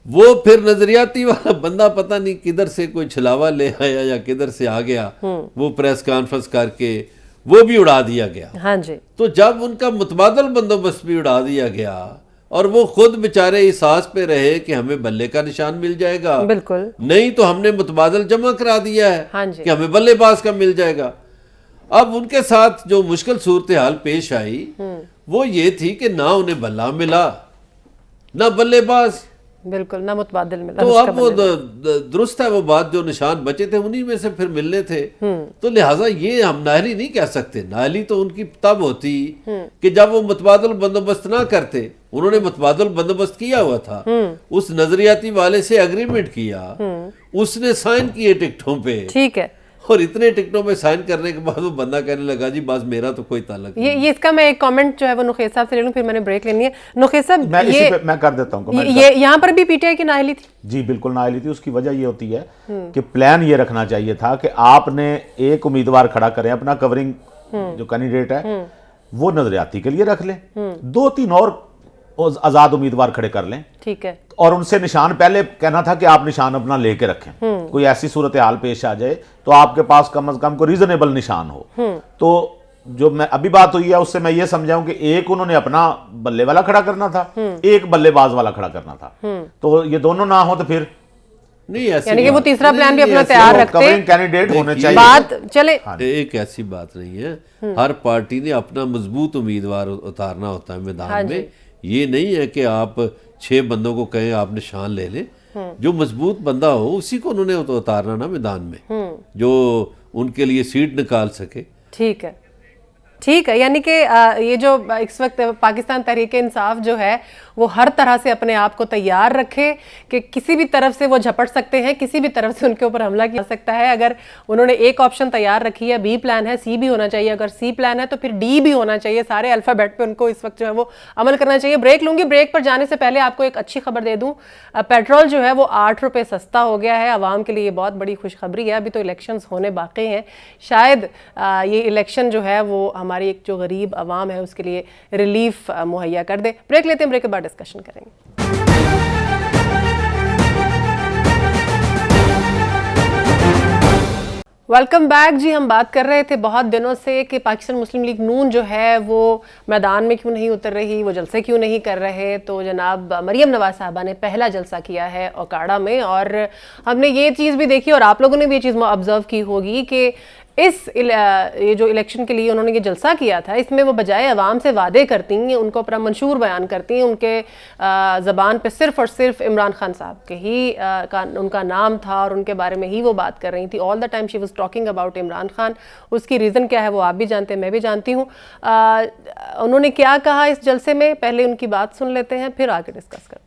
[SPEAKER 2] वो फिर नजरियाती वाला बंदा पता नहीं किधर से कोई छलावा ले आया या किधर से आ गया, वो प्रेस कॉन्फ्रेंस करके वो भी उड़ा दिया गया।
[SPEAKER 1] हाँ जी।
[SPEAKER 2] तो जब उनका मुतबादल बंदोबस्त भी उड़ा दिया गया और वो खुद बेचारे इस आस पे रहे कि हमें बल्ले का निशान मिल जाएगा,
[SPEAKER 1] बिल्कुल
[SPEAKER 2] नहीं तो हमने मुतबादल जमा करा दिया है,
[SPEAKER 1] हाँ जी,
[SPEAKER 2] कि हमें बल्लेबाज का मिल जाएगा। अब उनके साथ जो मुश्किल सूरत हाल पेश आई वो ये थी कि ना उन्हें बल्ला मिला ना बल्लेबाज,
[SPEAKER 1] बिल्कुल ना मुतबादिल मिला।
[SPEAKER 2] तो अब वो दुरुस्त है वो बात, जो निशान बचे थे उन्हीं में से फिर मिलने थे। तो लिहाजा ये हम नाहली नहीं कह सकते। नाहली तो उनकी तब होती कि जब वो मुतबादल बंदोबस्त ना करते। उन्होंने मुतबादल बंदोबस्त किया हुआ था, उस नजरियाती वाले से एग्रीमेंट किया, उसने साइन किए टिकटों पे,
[SPEAKER 1] ठीक है,
[SPEAKER 2] और इतने टिकटों में साइन करने के बाद वो बंदा कहने लगा जी बस मेरा तो कोई ताल्लुक नहीं।
[SPEAKER 1] ये इसका मैं एक कमेंट जो है वो नुखैस साहब से ले लूं, फिर मैंने ब्रेक लेनी है। नुखैस साहब,
[SPEAKER 3] मैं कर देता हूं,
[SPEAKER 1] ये यहाँ पर भी पीटीआई की नाअहली थी।
[SPEAKER 3] जी बिल्कुल नाअहली थी। उसकी वजह ये होती है कि प्लान ये रखना चाहिए था कि आपने एक उम्मीदवार खड़ा करें, अपना कवरिंग जो कैंडिडेट है वो नजरियाती के लिए रख लें, 2-3 और आजाद उम्मीदवार खड़े कर लें, ठीक है, और उनसे निशान पहले कहना था कि आप निशान अपना लेके रखें। कोई ऐसी सूरत हाल पेश आ जाए तो आपके पास कम से कम कोई रीजनेबल निशान हो। तो जो मैं अभी बात हुई है उससे मैं ये समझाऊं कि एक उन्होंने अपना बल्ले वाला खड़ा करना था, एक बल्लेबाज वाला खड़ा करना था। तो ये दोनों ना हो तो फिर
[SPEAKER 2] नहीं, ऐसी
[SPEAKER 1] यानी कि वो तीसरा प्लान भी अपना तैयार रखते,
[SPEAKER 3] कवरिंग कैंडिडेट होने चाहिए।
[SPEAKER 1] बात चले,
[SPEAKER 2] एक ऐसी बात नहीं है, हर पार्टी ने अपना मजबूत उम्मीदवार उतारना होता है मैदान में। ये नहीं है कि आप 6 बंदों को कहें आप निशान ले लें, जो मजबूत बंदा हो उसी को उन्होंने उतारना ना मैदान में, जो उनके लिए सीट निकाल सके।
[SPEAKER 1] ठीक है, ठीक है। यानी कि ये जो इस वक्त पाकिस्तान तहरीक इंसाफ जो है वो हर तरह से अपने आप को तैयार रखे कि किसी भी तरफ से वो झपट सकते हैं, किसी भी तरफ से उनके ऊपर हमला किया सकता है। अगर उन्होंने एक ऑप्शन तैयार रखी है, बी प्लान है, सी भी होना चाहिए, अगर सी प्लान है तो फिर डी भी होना चाहिए। सारे अल्फ़ाबेट पे उनको इस वक्त जो है वो अमल करना चाहिए। ब्रेक लूंगी, ब्रेक पर जाने से पहले आपको एक अच्छी खबर दे दूं, पेट्रोल जो है वो 8 रुपये सस्ता हो गया है। आवाम के लिए ये बहुत बड़ी खुशखबरी है। अभी तो इलेक्शंस होने बाकी हैं, शायद ये इलेक्शन जो है वो हमारी एक जो गरीब आवाम है उसके लिए रिलीफ मुहैया कर दे। ब्रेक लेते हैं, ब्रेक के बाद डिस्कशन करेंगे। वेलकम बैक जी। हम बात कर रहे थे बहुत दिनों से कि पाकिस्तान मुस्लिम लीग नून जो है वो मैदान में क्यों नहीं उतर रही, वो जलसे क्यों नहीं कर रहे। तो जनाब मरियम नवाज साहबा ने पहला जलसा किया है ओकाड़ा में, और हमने ये चीज़ भी देखी और आप लोगों ने भी ये चीज़ ऑब्जर्व की होगी कि ये जो इलेक्शन के लिए उन्होंने ये जलसा किया था, इसमें वो बजाय अवाम से वादे करती हैं, उनको अपना मंशूर बयान करती हैं, उनके ज़बान पे सिर्फ़ और सिर्फ इमरान खान साहब के ही उनका नाम था और उनके बारे में ही वो बात कर रही थी। All the time she was talking about Imran Khan. उसकी रीज़न क्या है वो आप भी जानते हैं, मैं भी जानती हूँ। उन्होंने क्या कहा इस जलसे में, पहले उनकी बात सुन लेते हैं, फिर आगे डिस्कस करते हैं।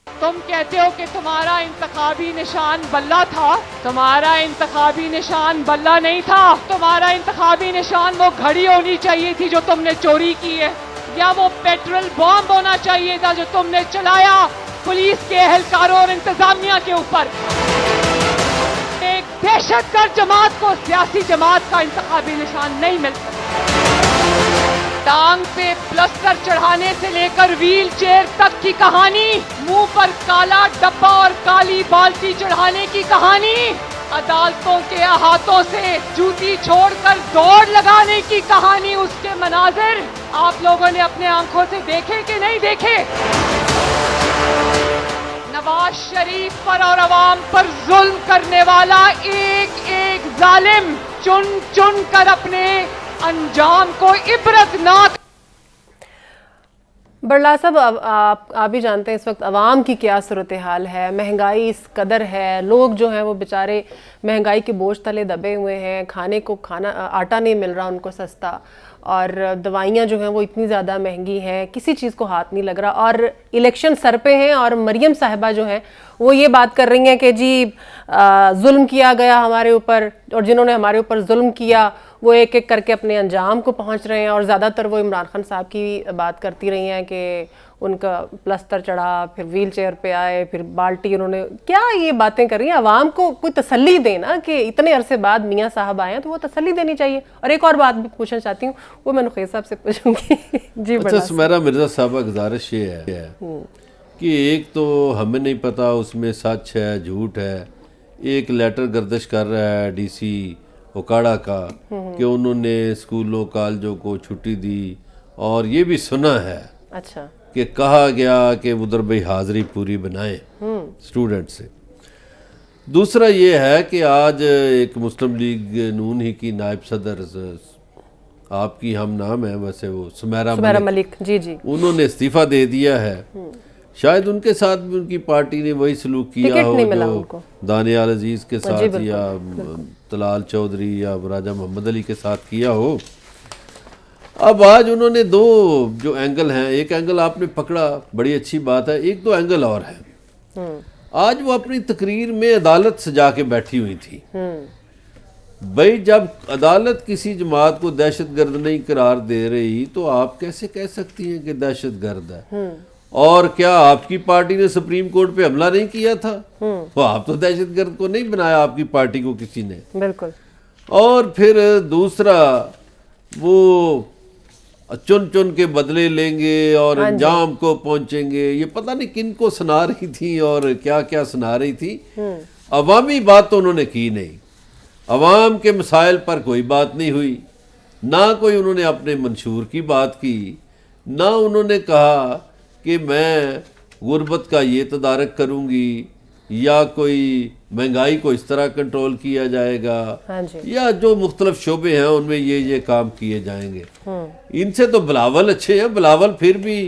[SPEAKER 6] तुम कहते हो कि तुम्हारा इंतखाबी निशान बल्ला था, तुम्हारा इंतखाबी निशान बल्ला नहीं था। तुम्हारा इंतखाबी निशान वो घड़ी होनी चाहिए थी जो तुमने चोरी की है, या वो पेट्रोल बॉम्ब होना चाहिए था जो तुमने चलाया पुलिस के एहलकारों और इंतजामिया के ऊपर। एक दहशतगर्द जमात को सियासी जमात का इंतखाबी निशान नहीं मिलता। टांग पे प्लस्तर चढ़ाने से लेकर व्हील चेयर तक की कहानी, मुंह पर काला डब्बा और काली बाल्टी चढ़ाने की कहानी, अदालतों के अहातों से जूती छोड़कर दौड़ लगाने की कहानी, उसके मनाजिर आप लोगों ने अपने आंखों से देखे कि नहीं देखे। नवाज शरीफ पर और अवाम पर जुल्म करने वाला एक एक जालिम चुन चुन कर अपने अंजाम को इबरतनाक।
[SPEAKER 1] बरला साहब, आप भी जानते हैं इस वक्त अवाम की क्या सूरत हाल है। महंगाई इस कदर है, लोग जो हैं वो बेचारे महंगाई के बोझ तले दबे हुए हैं, खाने को आटा नहीं मिल रहा उनको सस्ता, और दवाइयाँ जो हैं वो इतनी ज़्यादा महंगी हैं, किसी चीज़ को हाथ नहीं लग रहा। और इलेक्शन सर पे हैं और मरियम साहिबा जो हैं वो ये बात कर रही हैं कि जी जुल्म किया गया हमारे ऊपर, और जिन्होंने हमारे ऊपर जुल्म किया वो एक एक करके अपने अंजाम को पहुंच रहे हैं। और ज़्यादातर वो इमरान खान साहब की बात करती रही हैं कि उनका प्लस्तर चढ़ा, फिर व्हील चेयर पे आए, फिर बाल्टी, उन्होंने क्या ये बातें कर रही हैं। आवाम को कोई तसल्ली देना कि इतने अरसे बाद मियाँ साहब आए हैं तो वो तसल्ली देनी चाहिए। और एक और बात भी पूछना चाहती हूँ, वो मैं नुखैज़ साहब से पूछूंगी। जी
[SPEAKER 2] अच्छा, सुमेरा मिर्ज़ा साहबा गुजारिश ये है कि एक तो हमें नहीं पता उसमें सच है झूठ है। एक लेटर गर्दिश कर रहा है डीसी ओकाड़ा का कि उन्होंने स्कूलों कॉलेजों को छुट्टी दी, और ये भी सुना है
[SPEAKER 1] अच्छा
[SPEAKER 2] कि कहा गया कि उधर भाई हाजिरी पूरी बनाए स्टूडेंट से। दूसरा ये है कि आज एक मुस्लिम लीग नून ही की नायब सदर, आपकी हम नाम है वैसे, वो सुमेरा
[SPEAKER 1] मलिक जी जी,
[SPEAKER 2] उन्होंने इस्तीफा दे दिया है। शायद उनके साथ भी उनकी पार्टी ने वही सलूक किया हो जो दानियाल अजीज के साथ या तलाल चौधरी या राजा मोहम्मद अली के साथ किया हो। अब आज उन्होंने दो जो एंगल हैं, एक एंगल आपने पकड़ा, बड़ी अच्छी बात है, एक दो एंगल और है। आज वो अपनी तकरीर में अदालत सजा के बैठी हुई थी। भाई जब अदालत किसी जमात को दहशतगर्द नहीं करार दे रही तो आप कैसे कह सकती हैं कि दहशतगर्द है। और क्या आपकी पार्टी ने सुप्रीम कोर्ट पे हमला नहीं किया था? तो आप तो दहशतगर्द को नहीं बनाया आपकी पार्टी को किसी ने।
[SPEAKER 1] बिल्कुल। और
[SPEAKER 2] फिर दूसरा वो चुन चुन के बदले लेंगे और अंजाम को पहुंचेंगे, ये पता नहीं किन को सुना रही थी और क्या क्या सुना रही थी। अवामी बात तो उन्होंने की नहीं, अवाम के मसाइल पर कोई बात नहीं हुई, ना कोई उन्होंने अपने मंशूर की बात की, ना उन्होंने कहा कि मैं गुर्बत का ये तदारक करूँगी या कोई महंगाई को इस तरह कंट्रोल किया जाएगा, या जो मुख्तलिफ शोबे हैं उनमें ये काम किए जाएंगे। इनसे तो बिलावल अच्छे हैं, बिलावल फिर भी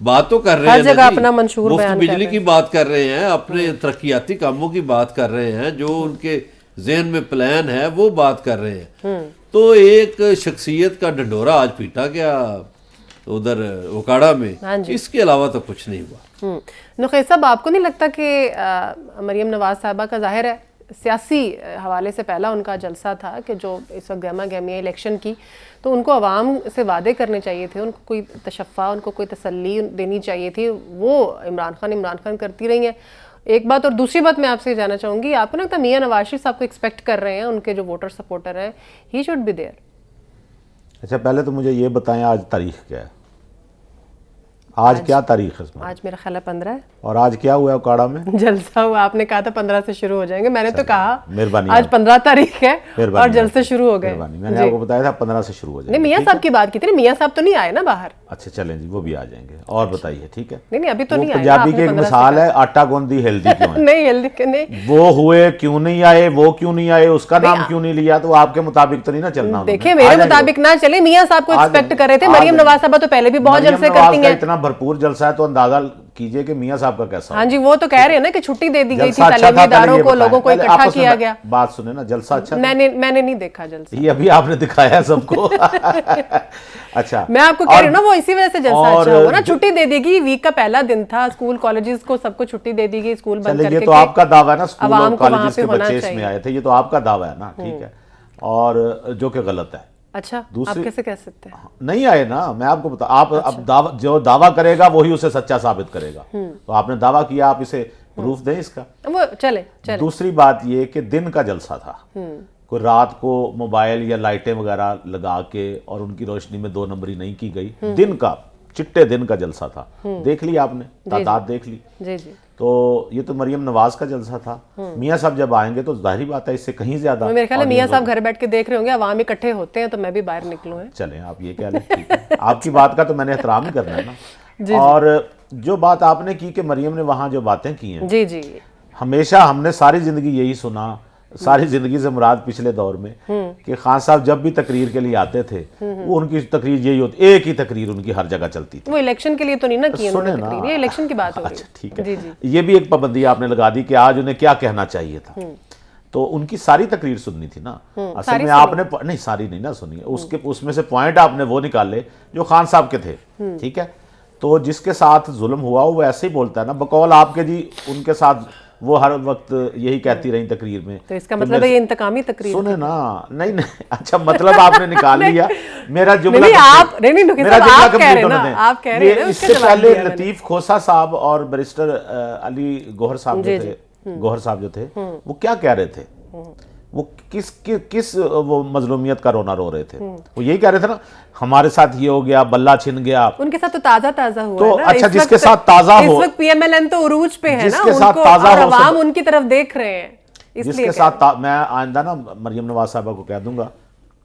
[SPEAKER 2] बात तो कर रहे हैं,
[SPEAKER 1] अपना मंशूर
[SPEAKER 2] मुफ्त बिजली की बात कर रहे हैं, अपने तरक्याती कामों की बात कर रहे हैं, जो उनके जहन में प्लान है वो बात कर रहे हैं। तो एक शख्सियत का ढंडोरा आज पीटा गया उधर ओकाड़ा में, इसके अलावा तो कुछ नहीं हुआ।
[SPEAKER 1] नुखैज़ साहब, आपको नहीं लगता कि मरियम नवाज साहबा का जाहिर है सियासी हवाले से पहला उनका जलसा था कि जो इस वक्त गहमा गहमी है इलेक्शन की, तो उनको आवाम से वादे करने चाहिए थे, उनको कोई तशफ़ा, उनको कोई तसल्ली देनी चाहिए थी। वो इमरान खान करती रही हैं, एक बात। और दूसरी बात मैं आपसे जानना चाहूँगी, आपको लगता है मियाँ नवाज शरीफ साहब को एक्सपेक्ट कर रहे हैं, उनके जो वोटर सपोर्टर हैं, ही शुड बी देयर?
[SPEAKER 3] अच्छा, पहले तो मुझे ये बताएं आज तारीख क्या है? आज क्या तारीख है इसमें?
[SPEAKER 1] आज मेरा ख्याल है 15 है।
[SPEAKER 3] और आज क्या हुआ है उकाड़ा में?
[SPEAKER 1] जलसा हुआ, आपने कहा था 15 से शुरू हो जाएंगे, मैंने तो कहा
[SPEAKER 3] मेहरबानी
[SPEAKER 1] आज 15 तारीख है और जलसे शुरू हो गए।
[SPEAKER 3] मैंने आपको बताया था 15 से शुरू हो जाएंगे।
[SPEAKER 1] नहीं, मियाँ साहब की बात की थी, मियाँ साहब तो नहीं आए ना बाहर।
[SPEAKER 3] अच्छा चलें जी, वो भी आ जाएंगे। और बताइए, ठीक है।
[SPEAKER 1] नहीं अभी तो नहीं आए।
[SPEAKER 3] पंजाबी की एक मिसाल है, आटा गूंदी हेल्दी क्यों है?
[SPEAKER 1] नहीं हेल्दी नहीं,
[SPEAKER 3] वो हुए क्यों नहीं आए, वो क्यों नहीं आए, उसका नाम क्यों नहीं लिया, तो आपके मुताबिक तो नहीं ना चलना।
[SPEAKER 1] देखिए मेरे मुताबिक ना चले, मियाँ साहब को एक्सपेक्ट कर रहे थे। मरियम नवाज साहब तो पहले भी बहुत जलसे करती हैं।
[SPEAKER 3] इतना भरपूर जलसा है तो अंदाजा कीजिए कि मियाँ साहब का कैसा।
[SPEAKER 1] हाँ जी, वो तो कह रहे हैं ना कि छुट्टी दे दी गई थी, तालीमी इदारों को, लोगों को इकट्ठा किया गया।
[SPEAKER 3] बात सुने ना, जलसा अच्छा
[SPEAKER 1] मैंने नहीं देखा जलसा,
[SPEAKER 3] ये अभी आपने दिखाया है सबको। अच्छा,
[SPEAKER 1] मैं आपको कह रही हूँ ना, वो इसी वजह से जलसा अच्छा हुआ ना। छुट्टी दे दी गई, वीक का पहला दिन था, स्कूल कॉलेजेस को सबको छुट्टी दे दी गई, स्कूल बंद करके।
[SPEAKER 3] ये तो आपका दावा है ना, स्कूल और कॉलेजेस के बच्चे इसमें आए थे, ये तो आपका दावा है ना, ठीक है, और जो कि गलत है।
[SPEAKER 1] अच्छा, आप कैसे कह सकते हैं?
[SPEAKER 3] नहीं आए ना, मैं आपको बता, आप अब दावा, जो दावा करेगा वही उसे सच्चा साबित करेगा। तो आपने दावा किया, आप इसे प्रूफ दें इसका।
[SPEAKER 1] वो चले।
[SPEAKER 3] दूसरी बात ये कि दिन का जलसा था, कोई रात को मोबाइल या लाइटें वगैरह लगा के और उनकी रोशनी में 2 नंबरी नहीं की गई। दिन का, चिट्टे दिन का जलसा था। देख ली आपने, तादाद देख ली।
[SPEAKER 1] जी जी।
[SPEAKER 3] तो ये तो मरियम नवाज का जलसा था। मियाँ साहब जब आएंगे तो जाहिर बात है इससे कहीं ज्यादा।
[SPEAKER 1] मेरे ख्याल है मियाँ साहब घर बैठ के देख रहे होंगे, अवाम इकट्ठे होते हैं तो मैं भी बाहर निकलूं।
[SPEAKER 3] चलें, आप ये कह लें, ठीक है। आपकी बात का तो मैंने एहतराम ही करना है ना। और जो बात आपने की कि मरियम ने वहां जो बातें की हैं,
[SPEAKER 1] जी जी,
[SPEAKER 3] हमेशा हमने सारी जिंदगी यही सुना, सारी जिंदगी से मुराद पिछले दौर में, कि खान साहब जब भी तकरीर के लिए आते थे वो उनकी तकरीर यही होती, एक ही तकरीर उनकी हर जगह चलती थी।
[SPEAKER 1] वो इलेक्शन के लिए तो नहीं ना की
[SPEAKER 3] सुने
[SPEAKER 1] उन्होंने
[SPEAKER 3] ना,
[SPEAKER 1] तकरीर, ये इलेक्शन की बात हो रही है।
[SPEAKER 3] अच्छा ठीक है,
[SPEAKER 1] जी जी।
[SPEAKER 3] ये भी एक पाबंदी आपने लगा दी कि आज उन्हें क्या कहना चाहिए था। तो उनकी सारी तकरीर सुननी थी ना। असल में आपने नहीं, सारी नहीं ना सुनी, उसके उसमें से पॉइंट आपने वो निकाले जो खान साहब के थे, ठीक है। तो जिसके साथ जुल्म हुआ वो ऐसे ही बोलता है ना, बकौल आपके जी उनके साथ वो हर वक्त यही कहती रही तकरीर में।
[SPEAKER 1] तो इसका मतलब है ये इंतकामी तकरीर।
[SPEAKER 3] सुने ना, नहीं नहीं, अच्छा मतलब आपने निकाल लिया मेरा जुमला।
[SPEAKER 1] नहीं आप नहीं
[SPEAKER 3] मेरा जुमला
[SPEAKER 1] आप कह रहे हैं ना, आप कह रहे हैं ना।
[SPEAKER 3] इससे पहले लतीफ खोसा साहब और बैरिस्टर अली गौहर साहब जो थे, गौहर साहब जो थे, वो क्या कह रहे थे? वो किस वो मजलूमियत का रोना रो रहे थे? वो यही कह रहे थे ना, हमारे साथ ये हो गया, बल्ला छिन गया।
[SPEAKER 1] उनके साथ तो ताजा हुआ
[SPEAKER 3] तो
[SPEAKER 1] है ना।
[SPEAKER 3] अच्छा, जिसके साथ ताजा हो,
[SPEAKER 1] इस वक्त पीएमएलएन तो उरूज पे है ना,
[SPEAKER 3] जिसके साथ
[SPEAKER 1] उनको
[SPEAKER 3] ताजा
[SPEAKER 1] और
[SPEAKER 3] हो,
[SPEAKER 1] अवाम उनकी तरफ देख रहे हैं,
[SPEAKER 3] जिसके साथ मैं आइंदा ना मरियम नवाज साहबा को कह दूंगा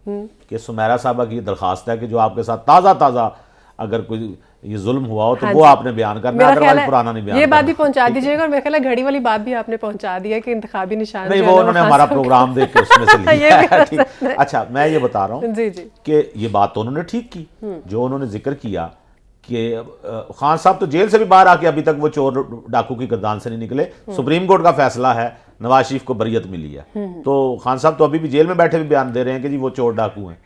[SPEAKER 3] कि सुमेरा साहबा की दरखास्त है कि जो आपके साथ ताजा अगर कोई ये जुल्म हुआ हो तो वो आपने बयान करना है, अदरवाइज पुराना नहीं बयान
[SPEAKER 1] ये
[SPEAKER 3] करना।
[SPEAKER 1] बात भी पहुंचा दीजिएगा। और मेरे ख्याल है घड़ी वाली बात भी आपने पहुंचा दी है कि इंतखाबी निशान
[SPEAKER 3] नहीं, वो उन्होंने हमारा प्रोग्राम देख के उसमें से लिया है, ठीक। अच्छा, मैं ये बता रहा हूँ
[SPEAKER 1] जी जी
[SPEAKER 3] कि ये बात तो उन्होंने ठीक की, जो उन्होंने जिक्र किया कि खान साहब तो जेल से भी बाहर आके अभी तक वो चोर डाकू की गर्दान से नहीं निकले। सुप्रीम कोर्ट का फैसला है, नवाज शरीफ को बरियत मिली है, तो खान साहब तो अभी भी जेल में बैठे भी बयान दे रहे हैं कि जी वो चोर डाकू हैं,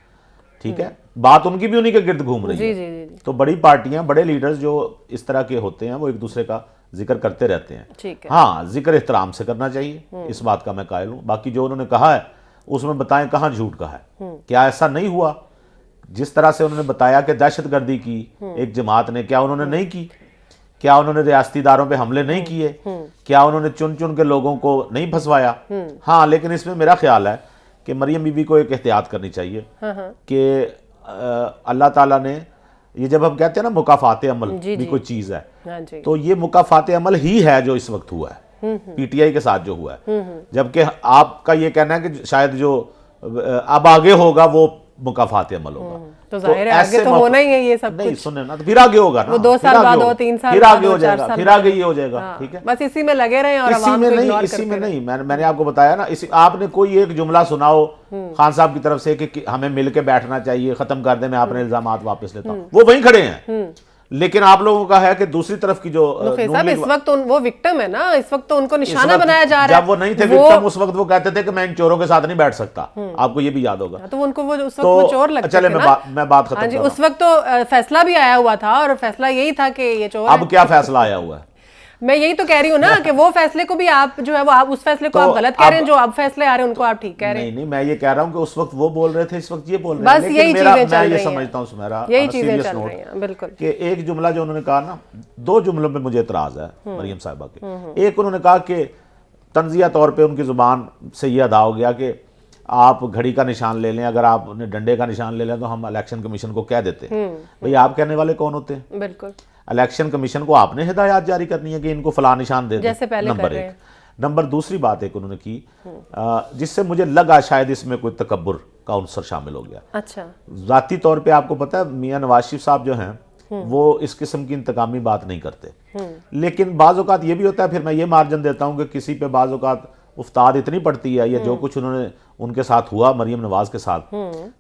[SPEAKER 3] ठीक है। बात उनकी भी उन्हीं के गिर्द घूम रही है।
[SPEAKER 1] जी।
[SPEAKER 3] तो बड़ी पार्टियां, बड़े लीडर्स जो इस तरह के होते हैं वो एक दूसरे का जिक्र करते रहते हैं,
[SPEAKER 1] ठीक है।
[SPEAKER 3] हाँ, जिक्र एहतराम से करना चाहिए, इस बात का मैं कायल हूँ। बाकी जो उन्होंने कहा है उसमें बताएं कहाँ झूठ कहा है, क्या ऐसा नहीं हुआ जिस तरह से उन्होंने बताया कि दहशतगर्दी की एक जमात ने, क्या उन्होंने नहीं की? क्या उन्होंने रियासती इदारों पे हमले नहीं किए? क्या उन्होंने चुन चुन के लोगों को नहीं फंसवाया? हाँ, लेकिन इसमें मेरा ख्याल है कि मरियम बीबी को एक एहतियात करनी चाहिए कि अल्लाह ताला ने, ये जब हम कहते हैं ना मुकाफात अमल भी कोई चीज़ है, तो ये मुकाफात अमल ही है जो इस वक्त हुआ है पीटीआई के साथ जो हुआ है। जबकि आपका ये कहना है कि शायद जो अब आगे होगा वो मुकाफात अमल होगा,
[SPEAKER 1] तो जाहिर है आगे तो होना ही है ये सब
[SPEAKER 3] नहीं
[SPEAKER 1] कुछ।
[SPEAKER 3] सुने ना, तो फिर आगे होगा ना,
[SPEAKER 1] वो 2 साल बाद हो, 3 साल
[SPEAKER 3] फिर
[SPEAKER 1] बाद
[SPEAKER 3] आगे हो जाएगा, फिर आगे ये हो जाएगा, ठीक है।
[SPEAKER 1] बस इसी में लगे रहे और
[SPEAKER 3] इसी में नहीं, इसी में नहीं, मैंने आपको बताया ना, इसी आपने कोई एक जुमला सुनाओ खान साहब की तरफ से कि हमें मिल के बैठना चाहिए, खत्म कर दे, मैं अपने इल्जामात वापस लेता हूँ, वो वहीं खड़े हैं। लेकिन आप लोगों का है कि दूसरी तरफ की जो
[SPEAKER 1] साहब इस वक्त वो विक्टिम है ना, इस वक्त तो उनको निशाना बनाया जा रहा है।
[SPEAKER 3] जब वो नहीं थे विक्टिम उस वक्त वो कहते थे कि मैं इन चोरों के साथ नहीं बैठ सकता, आपको ये भी याद होगा।
[SPEAKER 1] तो उनको वो उस वक्त वो चोर लगते थे ना।
[SPEAKER 3] मैं बात खत्म कर रहा हूं।
[SPEAKER 1] उस वक्त तो फैसला भी आया हुआ था और फैसला यही था कि ये चोर
[SPEAKER 3] अब क्या फैसला आया हुआ है?
[SPEAKER 1] मैं यही तो कह रही हूँ ना कि वो फैसले को भी आप जो है वो आप उस फैसले को आप गलत कह रहे हैं, जो अब फैसले आ रहे हैं उनको आप ठीक कह रहे हैं।
[SPEAKER 3] नहीं, मैं ये कह रहा हूँ कि उस वक्त वो बोल रहे थे, इस वक्त ये बोल रहे
[SPEAKER 1] हैं। बस यही चीजें चल रही हैं।
[SPEAKER 3] मैं ये समझता हूँ सुमेरा,
[SPEAKER 1] यही चीजें चल रही हैं, बिल्कुल।
[SPEAKER 3] कि एक जुमला जो उन्होंने कहा ना, 2 जुमलों पे मुझे एतराज है मरियम साहिबा के। एक उन्होंने कहा कि तंजिया तौर पे उनकी जुबान से ये अदा हो गया कि आप घड़ी का निशान ले लें, अगर आपने डंडे का निशान ले लें तो हम इलेक्शन कमीशन को कह देते हैं। भाई आप कहने वाले कौन होते हैं?
[SPEAKER 1] बिल्कुल।
[SPEAKER 3] इलेक्शन कमीशन को आपने हिदायत जारी करनी है कि इनको फला निशान दे दें,
[SPEAKER 1] जैसे पहले
[SPEAKER 3] नंबर
[SPEAKER 1] कर रहे
[SPEAKER 3] एक।
[SPEAKER 1] हैं।
[SPEAKER 3] नंबर दूसरी बात एक उन्होंने की जिससे मुझे लगा शायद इसमें कोई तकब्बुर का उनसर शामिल हो गया।
[SPEAKER 1] अच्छा।
[SPEAKER 3] ज़ाती तौर पे आपको पता है मियां नवाज शरीफ साहब जो हैं वो इस किस्म की इंतकामी बात नहीं करते, लेकिन बाज़ औक़ात ये भी होता है, फिर मैं ये मार्जिन देता हूँ कि किसी पे बाज़ औक़ात उफ्ताद इतनी पड़ती है या जो कुछ उन्होंने उनके साथ हुआ मरियम नवाज के साथ,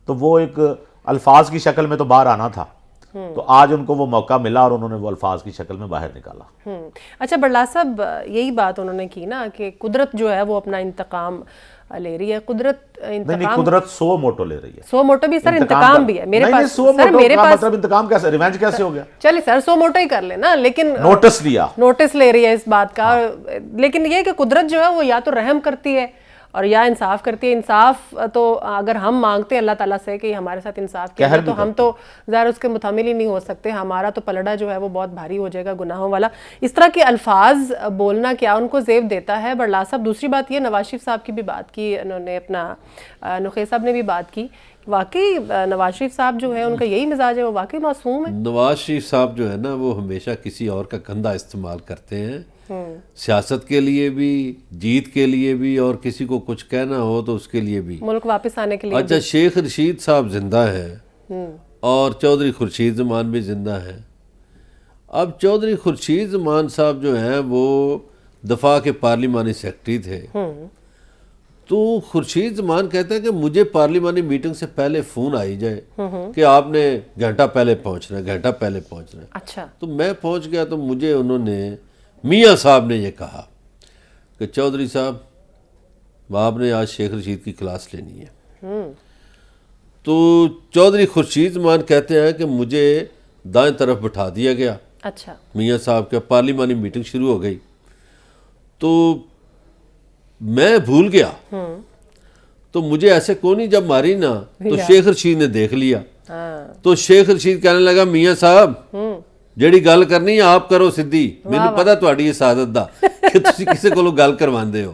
[SPEAKER 3] तो वो एक अल्फाज की शक्ल में तो बाहर आना था, तो आज उनको वो मौका मिला और उन्होंने वो अल्फाज की शक्ल में बाहर निकाला।
[SPEAKER 1] अच्छा बड़ला साहब, यही बात उन्होंने की ना कि कुदरत जो है वो अपना इंतकाम ले रही है। कुदरत
[SPEAKER 3] नहीं, कुदरत सो मोटो ले रही है।
[SPEAKER 1] सो मोटो भी सर, इंतकाम भी है मेरे पास।
[SPEAKER 3] सो
[SPEAKER 1] सर
[SPEAKER 3] मोटो
[SPEAKER 1] मेरे
[SPEAKER 3] का
[SPEAKER 1] पास
[SPEAKER 3] मतलब इंतकाम कैसे, रिवेंज कैसे हो गया?
[SPEAKER 1] चलिए सर, सो मोटो ही कर लेना, लेकिन
[SPEAKER 3] नोटिस लिया,
[SPEAKER 1] नोटिस ले रही है इस बात का। लेकिन ये कि कुदरत जो है वो या तो रहम करती है और या इंसाफ करती है। इंसाफ तो अगर हम मांगते हैं अल्लाह ताला से कि हमारे साथ इंसाफ किया जाए, तो हम तो ज़ाहिर उसके मुतामिल ही नहीं हो सकते। हमारा तो पलड़ा जो है वो बहुत भारी हो जाएगा गुनाहों वाला। इस तरह के अल्फाज बोलना क्या उनको ज़ेब देता है? बड़ला साहब, दूसरी बात ये, नवाज शरीफ साहब की भी बात की उन्होंने, अपना नुखै साहब ने भी बात की। वाकई नवाज शरीफ साहब जो है उनका यही मिजाज है, वो वाकई मासूम है।
[SPEAKER 2] नवाज शरीफ साहब जो है ना वो हमेशा किसी और का कंधा इस्तेमाल करते हैं, सियासत के लिए भी, जीत के लिए भी, और किसी को कुछ कहना हो तो उसके लिए भी,
[SPEAKER 1] मुल्क वापस आने के लिए।
[SPEAKER 2] अच्छा, शेख रशीद साहब जिंदा हैं और चौधरी खुर्शीद ज़मान भी जिंदा हैं। अब चौधरी खुर्शीद ज़मान साहब जो हैं वो दफा के पार्लिमानी सेक्रेटरी थे, तो खुर्शीद ज़मान कहता है कि मुझे पार्लिमानी मीटिंग से पहले फ़ोन आई जाए कि आपने घंटा पहले पहुंचना है, घंटा पहले पहुंचना है।
[SPEAKER 1] अच्छा।
[SPEAKER 2] तो मैं पहुंच गया, तो मुझे उन्होंने, मियाँ साहब ने ये कहा कि चौधरी साहब आपने आज शेख रशीद की क्लास लेनी है। तो चौधरी खुर्शीद ज़मान कहते हैं कि मुझे दाएं तरफ बिठा दिया गया।
[SPEAKER 1] अच्छा।
[SPEAKER 2] मियाँ साहब के पार्लिमानी मीटिंग शुरू हो गई, तो मैं भूल गया, तो मुझे ऐसे कोनी जब मारी ना तो शेख रशीद ने देख लिया। तो शेख रशीद कहने लगा, मियाँ साहब ਜਿਹੜੀ ਗੱਲ करनी है आप करो सीधी, मैनू पता तुहाडी इस आदत दा कि तुसी किसी को गल करवांदे हो।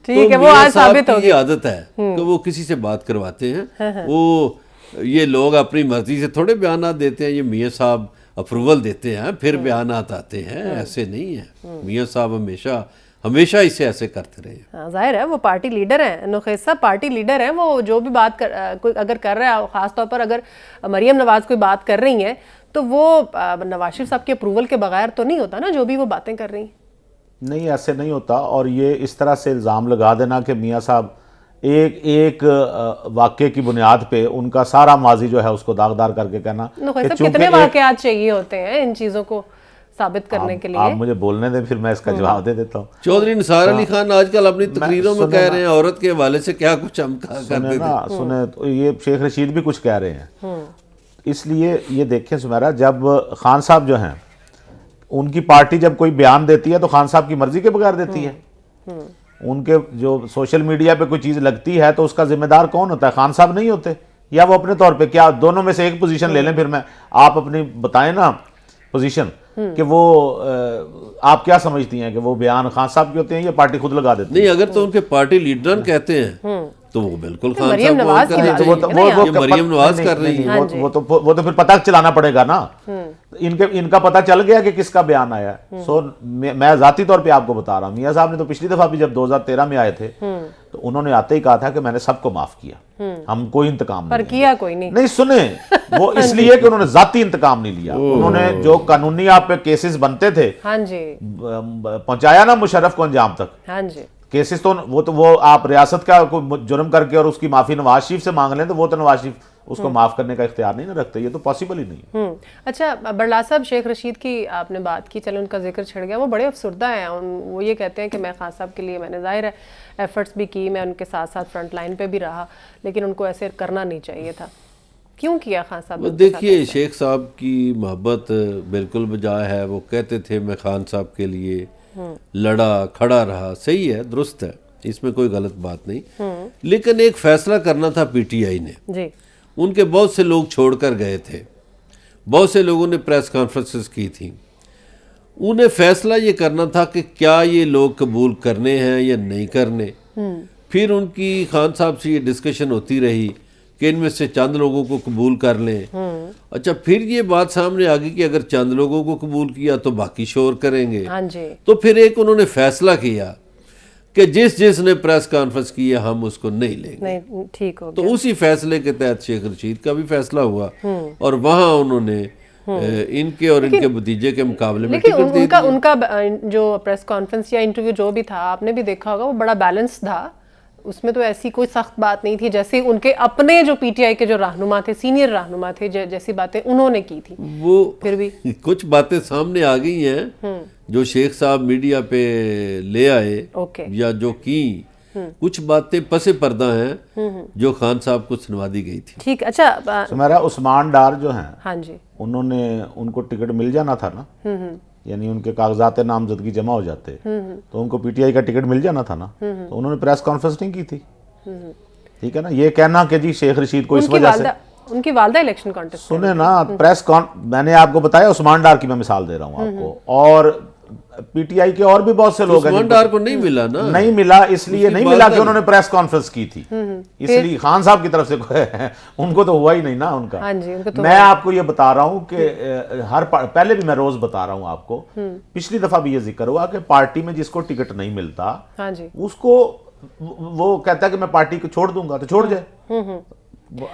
[SPEAKER 1] ठीक है, वो आज साबित हो
[SPEAKER 2] गई। आदत है कि वो किसी से बात करवाते हैं। वो ये लोग अपनी मर्जी से थोड़े बयान देते हैं, ये मियाँ साहब अप्रूवल देते हैं फिर बयान आते हैं, ऐसे नहीं है। मियाँ साहब हमेशा इसे ऐसे करते रहे।
[SPEAKER 1] हाँ, जाहिर है वो पार्टी लीडर हैं, नुखै साहब पार्टी लीडर हैं। वो जो भी बात कोई अगर कर रहा है, ख़ासतौर पर अगर मरियम नवाज कोई बात कर रही हैं, तो वो नवाज शरीफ साहब के अप्रूवल के बगैर तो नहीं होता ना जो भी वो बातें कर रही।
[SPEAKER 3] नहीं, ऐसे नहीं होता। और ये इस तरह से इल्ज़ाम लगा देना कि मियाँ साहब एक वाक़े की बुनियाद पे उनका सारा माजी जो है उसको दागदार करके कहना।
[SPEAKER 1] नुखै साहब, कितने वाक़यात चाहिए होते हैं इन चीज़ों को साबित करने के लिए?
[SPEAKER 3] आप मुझे बोलने दें, फिर मैं इसका जवाब दे देता हूँ।
[SPEAKER 2] चौधरी निसार अली खान आजकल अपनी तकरीरों में कह रहे हैं औरत के हवाले से क्या कुछ हम करते थे।
[SPEAKER 3] सुने, तो ये शेख रशीद भी कुछ कह रहे हैं। इसलिए ये देखें सुमेरा, जब खान साहब जो हैं उनकी पार्टी जब कोई बयान देती है तो खान साहब की मर्जी के बगैर देती है। उनके जो सोशल मीडिया पे कोई चीज़ लगती है तो उसका जिम्मेदार कौन होता है? खान साहब नहीं होते, या वो अपने तौर पे? क्या दोनों में से एक पोजीशन ले लें, फिर मैं आप अपनी बताएं ना पोजीशन कि वो आप क्या समझती हैं कि वो बयान खान साहब के होते हैं या पार्टी खुद लगा देती है?
[SPEAKER 2] नहीं, अगर तो उनके पार्टी लीडर कहते हैं तो वो बिल्कुल खान
[SPEAKER 1] मरियम
[SPEAKER 2] साहब
[SPEAKER 1] नवाज की बात
[SPEAKER 2] वो मरियम नवाज कर रही है।
[SPEAKER 3] वो तो फिर पता चलाना पड़ेगा ना। इनका पता चल गया कि किसका बयान आया है। सो मैं जाती तौर पे आपको बता रहा हूँ, मियाँ साहब ने तो पिछली दफा भी जब 2013 में आए थे तो उन्होंने आते ही कहा था कि मैंने सबको माफ किया, हम कोई इंतकाम
[SPEAKER 1] पर किया कोई नहीं।
[SPEAKER 3] सुने, वो इसलिए कि उन्होंने जाती इंतकाम नहीं लिया। उन्होंने जो कानूनी आप पे केसेस बनते थे,
[SPEAKER 1] हाँ जी,
[SPEAKER 3] पहुंचाया ना मुशर्रफ को अंजाम तक।
[SPEAKER 1] हाँ जी,
[SPEAKER 3] केसेस तो वो आप रियासत का कोई जुर्म करके और उसकी माफी नवाज शरीफ से मांग लें तो वो तो नवाज शरीफ उसको माफ करने का इख्तियार नहीं ना रखते। ये तो पॉसिबल ही नहीं।
[SPEAKER 1] अच्छा बड़ला साहब, शेख रशीद की आपने बात की, चलो उनका जिक्र छिड़ गया। वो बड़े अफसरदा हैं। वो ये कहते हैं कि मैं खान साहब के लिए मैंने जाहिर है एफर्ट्स भी की, मैं उनके साथ साथ फ्रंट लाइन पे भी रहा, लेकिन उनको ऐसे करना नहीं चाहिए था। क्यों किया खान साहब?
[SPEAKER 2] देखिए, शेख साहब की मोहब्बत बिल्कुल बजाय है। वो कहते थे मैं खान साहब के लिए लड़ा, खड़ा रहा। सही है, दुरुस्त है, इसमें कोई गलत बात नहीं। लेकिन एक फैसला करना था पीटीआई ने
[SPEAKER 1] जी।
[SPEAKER 2] उनके बहुत से लोग छोड़कर गए थे, बहुत से लोगों ने प्रेस कॉन्फ्रेंसेस की थी। उन्हें फैसला ये करना था कि क्या ये लोग कबूल करने हैं या नहीं करने। फिर उनकी खान साहब से ये डिस्कशन होती रही कि इनमें से चंद लोगों को कबूल कर लें। अच्छा, फिर ये बात सामने आ गई कि अगर चंद लोगों को कबूल किया तो बाकी शोर करेंगे।
[SPEAKER 1] हाँ जी।
[SPEAKER 2] तो फिर एक उन्होंने फैसला किया कि जिसने प्रेस कॉन्फ्रेंस की है हम उसको नहीं लेंगे।
[SPEAKER 1] नहीं, ठीक हो
[SPEAKER 2] तो
[SPEAKER 1] गया।
[SPEAKER 2] उसी फैसले के तहत शेख रशीद का भी फैसला हुआ और वहां उन्होंने इनके और इनके भतीजे के मुकाबले में
[SPEAKER 1] लेकिन
[SPEAKER 2] टिकट दे
[SPEAKER 1] उनका
[SPEAKER 2] दी।
[SPEAKER 1] उनका जो प्रेस कॉन्फ्रेंस या इंटरव्यू जो भी था, आपने भी देखा होगा, वो बड़ा बैलेंस था। उसमें तो ऐसी कोई सख्त बात नहीं थी, जैसे उनके अपने जो पीटीआई के जो रहनुमा थे, सीनियर रहनुमा थे, जैसी बातें उन्होंने की थी।
[SPEAKER 2] वो
[SPEAKER 1] फिर भी
[SPEAKER 2] कुछ बातें सामने आ गई हैं जो शेख साहब मीडिया पे ले आए
[SPEAKER 1] ओके।
[SPEAKER 2] या जो की, कुछ बातें पसे पर्दा हैं जो खान साहब को सुनवा दी गई थी।
[SPEAKER 1] ठीक। अच्छा
[SPEAKER 3] सुमेरा, उस्मान डार जो हैं,
[SPEAKER 1] हाँ जी,
[SPEAKER 3] उनको टिकट मिल जाना था ना, यानी उनके कागजात नामजदगी जमा हो जाते तो उनको पीटीआई का टिकट मिल जाना था ना, तो उन्होंने प्रेस कॉन्फ्रेंस नहीं की थी। ठीक है ना, ये कहना कि जी शेख रशीद को इस वजह से,
[SPEAKER 1] उनकी वालदा इलेक्शन कॉन्टेस्ट
[SPEAKER 3] सुने ना, मैंने आपको बताया उस्मान डार की मैं मिसाल दे रहा हूँ आपको, और पीटीआई के और भी बहुत से लोग हैं
[SPEAKER 2] उस्मान डार को नहीं मिला ना,
[SPEAKER 3] नहीं मिला, इसलिए नहीं मिला कि उन्होंने प्रेस कॉन्फ्रेंस की थी, इसलिए खान साहब की तरफ से उनको तो हुआ ही नहीं ना उनका।
[SPEAKER 1] हाँ जी, उनको तो
[SPEAKER 3] मैं आपको ये बता रहा हूँ कि पहले भी मैं रोज बता रहा हूँ आपको, पिछली दफा भी ये जिक्र हुआ कि पार्टी में जिसको टिकट नहीं मिलता,
[SPEAKER 1] हाँ जी,
[SPEAKER 3] उसको वो कहता है कि मैं पार्टी को छोड़ दूंगा, तो छोड़ जाए।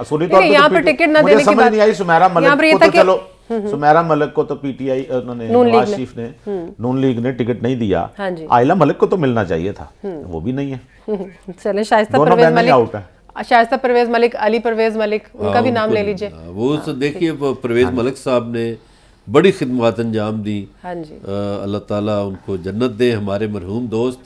[SPEAKER 3] असली तौर
[SPEAKER 1] यहाँ पर टिकट ना देने की
[SPEAKER 3] समझ
[SPEAKER 1] बात
[SPEAKER 3] नहीं आई। सुमेरा
[SPEAKER 1] यहाँ पर
[SPEAKER 3] मलिक
[SPEAKER 1] ये
[SPEAKER 3] को
[SPEAKER 1] था
[SPEAKER 3] तो
[SPEAKER 1] कि-
[SPEAKER 3] चलो, सुमेरा मलिक को तो पीटीआई उन्होंने नवाज शरीफ ने, नून लीग ने टिकट नहीं दिया,
[SPEAKER 1] हाँ जी।
[SPEAKER 3] आयला मलिक को तो मिलना चाहिए था, वो भी नहीं है।
[SPEAKER 1] चले शाइस्ता
[SPEAKER 3] दोनों
[SPEAKER 1] परवेज
[SPEAKER 3] बहनें
[SPEAKER 1] मलिक,
[SPEAKER 3] आउट हैं।
[SPEAKER 1] शाइस्ता परवेज मलिक, अली परवेज मलिक, उनका भी नाम ले लीजिए।
[SPEAKER 2] वो तो देखिए परवेज मलिक साहब ने बड़ी खिदमत अंजाम दी।
[SPEAKER 1] हाँ जी,
[SPEAKER 2] अल्लाह ताला उनको जन्नत दे, हमारे मरहूम दोस्त।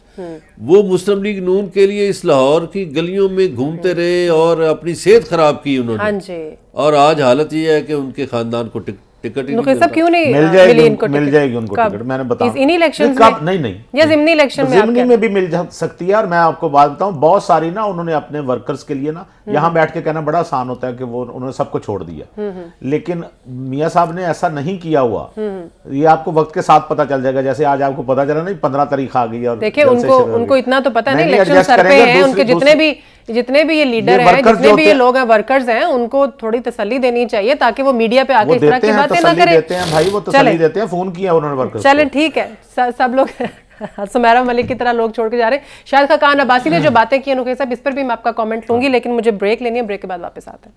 [SPEAKER 2] वो मुस्लिम लीग नून के लिए इस लाहौर की गलियों में घूमते रहे और अपनी सेहत खराब की
[SPEAKER 1] हाँ
[SPEAKER 2] उन्होंने,
[SPEAKER 1] जी।
[SPEAKER 2] और आज हालत ये है कि उनके खानदान को टिकट ही नहीं
[SPEAKER 1] सब क्यों नहीं
[SPEAKER 3] मिल
[SPEAKER 1] मिली
[SPEAKER 3] जाएगी,
[SPEAKER 1] इनको
[SPEAKER 3] मिल
[SPEAKER 1] टिकट?
[SPEAKER 3] जाएगी उनको
[SPEAKER 1] कब?
[SPEAKER 3] टिकट, मैंने बताया
[SPEAKER 1] इन इलेक्शंस
[SPEAKER 3] कब?
[SPEAKER 1] में?
[SPEAKER 3] नहीं
[SPEAKER 1] या जिमनी इलेक्शन में?
[SPEAKER 3] जिमनी में भी मिल जा सकती है। और मैं आपको बात बताऊं, बहुत सारी ना उन्होंने अपने वर्कर्स के लिए ना, यहाँ बैठ के कहना बड़ा आसान होता है कि वो उन्होंने सबको छोड़ दिया, लेकिन मियां साहब ने ऐसा नहीं किया हुआ। ये आपको वक्त के साथ पता चल जाएगा, जैसे आज आपको पता चला नहीं 15 तारीख आ गई और
[SPEAKER 1] देखिए
[SPEAKER 3] जलसे शुरू हो
[SPEAKER 1] उनको
[SPEAKER 3] गए।
[SPEAKER 1] इतना तो पता नहीं,
[SPEAKER 3] नहीं,
[SPEAKER 1] इलेक्शन
[SPEAKER 3] adjust
[SPEAKER 1] सर पे
[SPEAKER 3] करेंगे,
[SPEAKER 1] हैं, उनके जितने भी ये लीडर हैं,
[SPEAKER 3] workers
[SPEAKER 1] जितने
[SPEAKER 3] जो
[SPEAKER 1] भी ये
[SPEAKER 3] होते हैं-
[SPEAKER 1] लोग हैं, वर्कर्स हैं, उनको थोड़ी तसल्ली देनी चाहिए ताकि वो मीडिया पे आके
[SPEAKER 3] वो
[SPEAKER 1] इस तरह
[SPEAKER 3] देते
[SPEAKER 1] की
[SPEAKER 3] हैं,
[SPEAKER 1] बातें ना
[SPEAKER 3] तसल्ली
[SPEAKER 1] करें।
[SPEAKER 3] देते हैं भाई, वो तसल्ली देते हैं, फोन किया उन्होंने वर्कर्स
[SPEAKER 1] चले ठीक है, सब लोग सुमेरा मलिक की तरह लोग छोड़ के जा रहे हैं। शाहिद खान अब्बासी ने जो बातें की नुखै साहब, इस पर भी मैं आपका कमेंट लूंगी, लेकिन मुझे ब्रेक लेनी है, ब्रेक के बाद वापस आते हैं।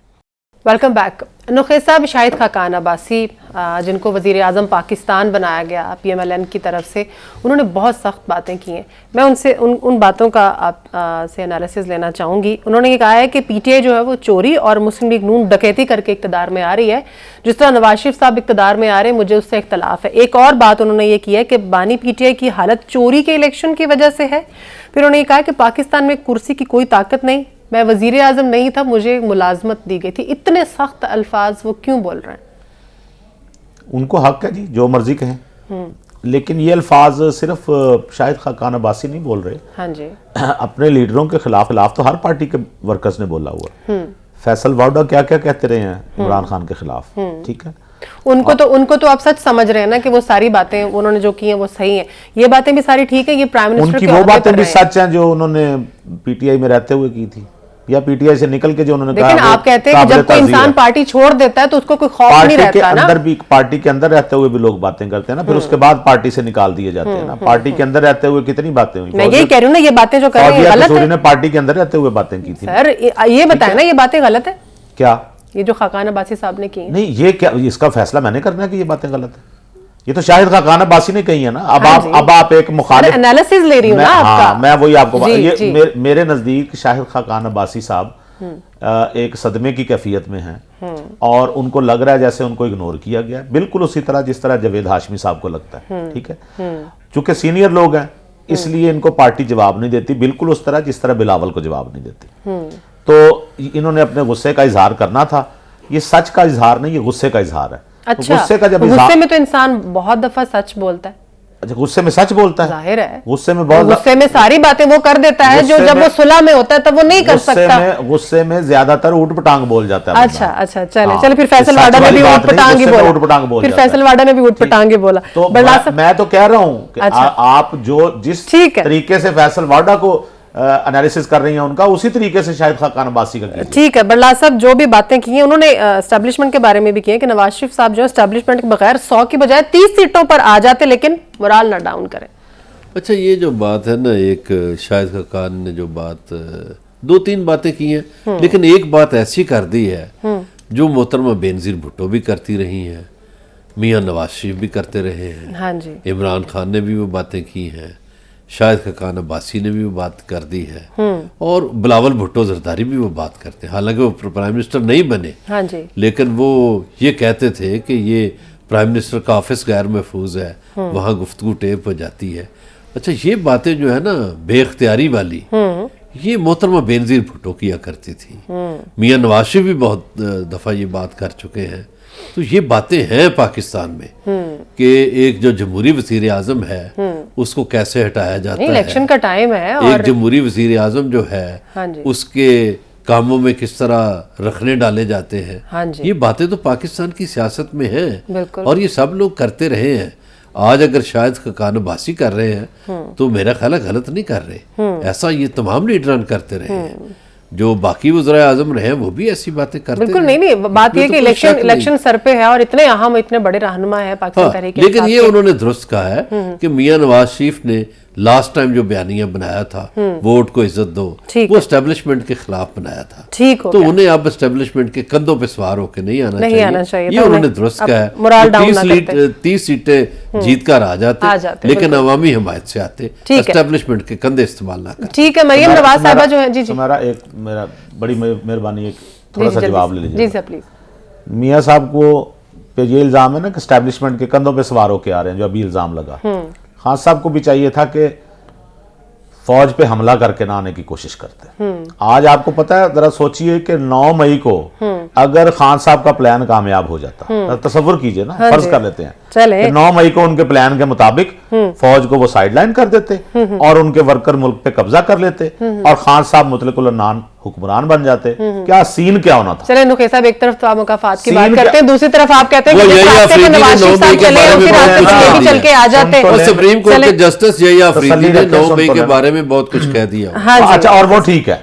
[SPEAKER 1] Welcome back. नुखै साहब, शाहिद खान अब्बासी जिनको वज़ीर आज़म पाकिस्तान बनाया गया PMLN की तरफ से, उन्होंने बहुत सख्त बातें की हैं। मैं उनसे उन बातों का आप से एनालिसिस लेना चाहूँगी। उन्होंने ये कहा है कि PTI जो है वो चोरी और मुस्लिम लीग नून डकैती करके इक़्तिदार में आ रही है, जिस तरह नवाज शरीफ साहब इक़्तिदार में आ रहे हैं, मुझे उससे इख्तलाफ है। एक और बात उन्होंने ये की है कि बानी PTI की हालत चोरी के इलेक्शन की वजह से है। फिर उन्होंने ये कहा कि पाकिस्तान में कुर्सी की कोई ताकत नहीं, मैं वजीर आज़म नहीं था, मुझे मुलाजमत दी गई थी। इतने सख्त अल्फाज वो क्यों बोल रहे हैं?
[SPEAKER 3] उनको हक है जी, जो मर्जी कहें, लेकिन ये अल्फाज सिर्फ शाहिद खान अब्बासी नहीं बोल रहे,
[SPEAKER 1] हाँ जी,
[SPEAKER 3] अपने लीडरों के खिलाफ तो हर पार्टी के वर्कर्स ने बोला हुआ। फैसल वाउडा क्या क्या कहते रहे हैं इमरान खान के खिलाफ, ठीक है।
[SPEAKER 1] उनको तो आप सच समझ रहे हैं ना कि वो सारी बातें उन्होंने जो की हैं वो सही हैं, ये बातें भी सारी ठीक है, ये प्राइम मिनिस्टर
[SPEAKER 3] उनकी
[SPEAKER 1] के
[SPEAKER 3] वो
[SPEAKER 1] ओहदे
[SPEAKER 3] बातें
[SPEAKER 1] पर
[SPEAKER 3] भी
[SPEAKER 1] रहे हैं।
[SPEAKER 3] सच हैं जो उन्होंने पीटीआई में रहते हुए की थी, या पीटीआई से निकल के जो उन्होंने कहा।
[SPEAKER 1] लेकिन आप कहते हैं कि जब कोई इंसान पार्टी छोड़ देता है तो उसको कोई खौफ नहीं
[SPEAKER 3] पार्टी के
[SPEAKER 1] रहता ना।
[SPEAKER 3] अंदर भी, पार्टी के अंदर रहते हुए भी लोग बातें करते हैं ना, फिर उसके बाद पार्टी से निकाल दिए जाते हैं ना। पार्टी के अंदर रहते हुए कितनी बातें हुई।
[SPEAKER 1] मैं यही कह रही हूँ ना, ये बातें जो कर रहे हैं
[SPEAKER 3] फौजिया
[SPEAKER 1] गलत
[SPEAKER 3] कसूरी
[SPEAKER 1] है।
[SPEAKER 3] ने पार्टी के अंदर रहते हुए बातें की थी।
[SPEAKER 1] सर ये बताएं ना, ये बातें गलत है
[SPEAKER 3] क्या
[SPEAKER 1] ये जो खाकान अब्बासी साहब ने की हैं?
[SPEAKER 3] नहीं, ये क्या, इसका फैसला मैंने करना है कि ये बातें गलत है? ये तो शाहिद खान अब्बासी ने कही है ना। अब
[SPEAKER 1] हाँ
[SPEAKER 3] अब आप एक मुखालिफ
[SPEAKER 1] एनालिसिस ले रही हूँ ना आपका।
[SPEAKER 3] हाँ, मैं वही आपको
[SPEAKER 1] जी,
[SPEAKER 3] ये
[SPEAKER 1] जी।
[SPEAKER 3] मेरे नजदीक शाहिद खान अब्बासी साहब एक सदमे की कैफियत में हैं, और उनको लग रहा है जैसे उनको इग्नोर किया गया, बिल्कुल उसी तरह जिस तरह जावेद हाशमी साहब को लगता है, ठीक है। चूंकि सीनियर लोग हैं इसलिए इनको पार्टी जवाब नहीं देती, बिल्कुल उस तरह जिस तरह बिलावल को जवाब नहीं देती। तो इन्होंने अपने गुस्से का इजहार करना था। ये सच का इजहार नहीं, ये गुस्से का इजहार है।
[SPEAKER 1] अच्छा,
[SPEAKER 3] तो गुस्से का जब
[SPEAKER 1] गुस्से में तो इंसान बहुत दफा सच बोलता है,
[SPEAKER 3] अच्छा, गुस्से में सच बोलता है,
[SPEAKER 1] जाहिर है।
[SPEAKER 3] गुस्से में बहुत,
[SPEAKER 1] गुस्से में सारी बातें वो कर देता है जो
[SPEAKER 3] गुस्से
[SPEAKER 1] जब वो
[SPEAKER 3] में-
[SPEAKER 1] सुलह में होता है तब वो नहीं कर सकता।
[SPEAKER 3] गुस्से में ज्यादातर ऊट पटांग बोल जाता है
[SPEAKER 1] अच्छा
[SPEAKER 3] बंदा।
[SPEAKER 1] अच्छा, चले
[SPEAKER 3] हाँ,
[SPEAKER 1] चले, फिर फैसल
[SPEAKER 3] सच
[SPEAKER 1] वाडा ने
[SPEAKER 3] वाली
[SPEAKER 1] भी
[SPEAKER 3] बात
[SPEAKER 1] ऊट
[SPEAKER 3] नहीं,
[SPEAKER 1] पटांग ही
[SPEAKER 3] गुस्से में
[SPEAKER 1] बोला,
[SPEAKER 3] ऊट-पटांग बोल
[SPEAKER 1] फिर
[SPEAKER 3] जाता है।
[SPEAKER 1] फैसल वाडा ने भी ऊट पटांग ही बोला।
[SPEAKER 3] तो
[SPEAKER 1] बड़ा
[SPEAKER 3] मैं तो कह रहा हूं कि
[SPEAKER 1] अच्छा।
[SPEAKER 3] आप जो जिस
[SPEAKER 1] ठीक है।
[SPEAKER 3] तरीके से फैसल वाडा को एनालिसिस कर रही हैं उनका, उसी तरीके से शायद खाकान अब्बासी का कीजिए।
[SPEAKER 1] ठीक है, बड़ला साहब जो भी बातें की हैं उन्होंने एस्टेब्लिशमेंट के बारे में भी की है कि नवाज शरीफ साहब जो एस्टेब्लिशमेंट के बगैर 100 की बजाय 30 सीटों पर आ जाते, लेकिन मोराल ना डाउन करें।
[SPEAKER 2] अच्छा, ये जो बात है ना, एक शाहिद खाकान ने जो बात 2-3 बातें की हैं, लेकिन एक बात ऐसी कर दी है जो मोहतरमा बेनज़ीर भुट्टो भी करती रही हैं, मियाँ नवाज शरीफ भी करते रहे हैं,
[SPEAKER 1] हाँ जी,
[SPEAKER 2] इमरान खान ने भी वो बातें की हैं, शाहिद खाकान अब्बासी ने भी वो बात कर दी है, और बिलावल भुट्टो जरदारी भी वो बात करते हैं। हालांकि वो प्राइम मिनिस्टर नहीं बने,
[SPEAKER 1] हाँ जी,
[SPEAKER 2] लेकिन वो ये कहते थे कि ये प्राइम मिनिस्टर का ऑफिस गैर महफूज है, वहाँ गुफ्तगू टेप हो जाती है। अच्छा, ये बातें जो है ना बेख्तियारी वाली, ये मोहतरमा बेनज़ीर भुट्टो किया करती थी, मियाँ नवाज शरीफ भी बहुत दफ़ा ये बात कर चुके हैं। तो ये बातें हैं पाकिस्तान में कि एक जो जमहूरी वज़ीर आज़म है उसको कैसे हटाया जाता है,
[SPEAKER 1] इलेक्शन का टाइम है, और
[SPEAKER 2] एक जमहूरी वज़ीर आज़म जो है
[SPEAKER 1] हाँ जी,
[SPEAKER 2] उसके कामों में किस तरह रखने डाले जाते हैं,
[SPEAKER 1] हाँ जी,
[SPEAKER 2] ये बातें तो पाकिस्तान की सियासत में हैं,
[SPEAKER 1] बिल्कुल,
[SPEAKER 2] और ये सब लोग करते रहे हैं। आज अगर शायद खाकान अब्बासी कर रहे हैं तो मेरा ख्याल है गलत नहीं कर रहे, ऐसा ये तमाम लीडरान करते रहे हैं, जो बाकी वज़ीर आज़म रहे हैं वो भी ऐसी बातें करते
[SPEAKER 1] बिल्कुल
[SPEAKER 2] रहे।
[SPEAKER 1] नहीं, बात
[SPEAKER 2] इसमें
[SPEAKER 1] यह
[SPEAKER 2] तो
[SPEAKER 1] कि
[SPEAKER 2] कोई शक
[SPEAKER 1] इलेक्शन सर पे है, और इतने अहम, इतने बड़े रहनुमा है पाकिस्तान
[SPEAKER 2] हाँ,
[SPEAKER 1] तहरीक
[SPEAKER 2] लेकिन ये
[SPEAKER 1] इंसाफ
[SPEAKER 2] उन्होंने दुरुस्त कहा है कि मियाँ नवाज शरीफ ने लास्ट टाइम जो बयानिया बनाया था, वोट को इज्जत दो,
[SPEAKER 1] ठीक
[SPEAKER 2] वो एस्टेब्लिशमेंट के खिलाफ बनाया था,
[SPEAKER 1] ठीक हो
[SPEAKER 2] तो
[SPEAKER 1] गया।
[SPEAKER 2] उन्हें अब एस्टेब्लिशमेंट के कंधों पे सवार होकर नहीं आना चाहिए,
[SPEAKER 1] था,
[SPEAKER 2] ये उन्होंने दुरुस्त
[SPEAKER 1] अब
[SPEAKER 2] कहा है।
[SPEAKER 1] मोराल डाउन ना
[SPEAKER 2] 30 सीटें जीत कर आ जाते, लेकिन अवामी हमायत से आते, एस्टेब्लिशमेंट के कंधे इस्तेमाल ना करते।
[SPEAKER 1] ठीक है, मरियम नवाज साहिबा जो है, जी जी,
[SPEAKER 3] मेरा बड़ी मेहरबानी, एक थोड़ा सा जवाब ले लीजिए
[SPEAKER 1] जी सर प्लीज।
[SPEAKER 3] मियाँ साहब को पे ये इल्जाम है ना कि एस्टेब्लिशमेंट के कंधों पे सवार होके आ रहे हैं, जो अभी इल्जाम लगा, खान साहब को भी चाहिए था कि फौज पे हमला करके ना आने की कोशिश करते। आज आपको पता है, जरा सोचिए कि 9 मई को अगर खान साहब का प्लान कामयाब हो जाता, तसव्वुर कीजिए ना, फर्ज कर लेते हैं कि 9 मई को उनके प्लान के मुताबिक फौज को वो साइडलाइन कर देते और उनके वर्कर मुल्क पे कब्जा कर लेते और खान साहब मुतलकुल अन्नान हुक्मरान बन जाते, क्या सीन क्या होना था।
[SPEAKER 1] चले नुखै साहब, एक तरफ तो आप मुकाफात की
[SPEAKER 3] सीन
[SPEAKER 1] बात करते हैं, दूसरी तरफ आप कहते हैं कि
[SPEAKER 2] यही
[SPEAKER 1] रास्ते पे नवाज शरीफ साहब चले और फिर रास्ते से ये भी चल के आ जाते
[SPEAKER 2] और
[SPEAKER 1] हैं।
[SPEAKER 2] सुप्रीम कोर्ट के जस्टिस यही अफरीदी ने 9 मई के
[SPEAKER 3] लेना।
[SPEAKER 2] बारे में बहुत कुछ कह दिया।
[SPEAKER 1] हाँ जी,
[SPEAKER 3] अच्छा, और वो ठीक है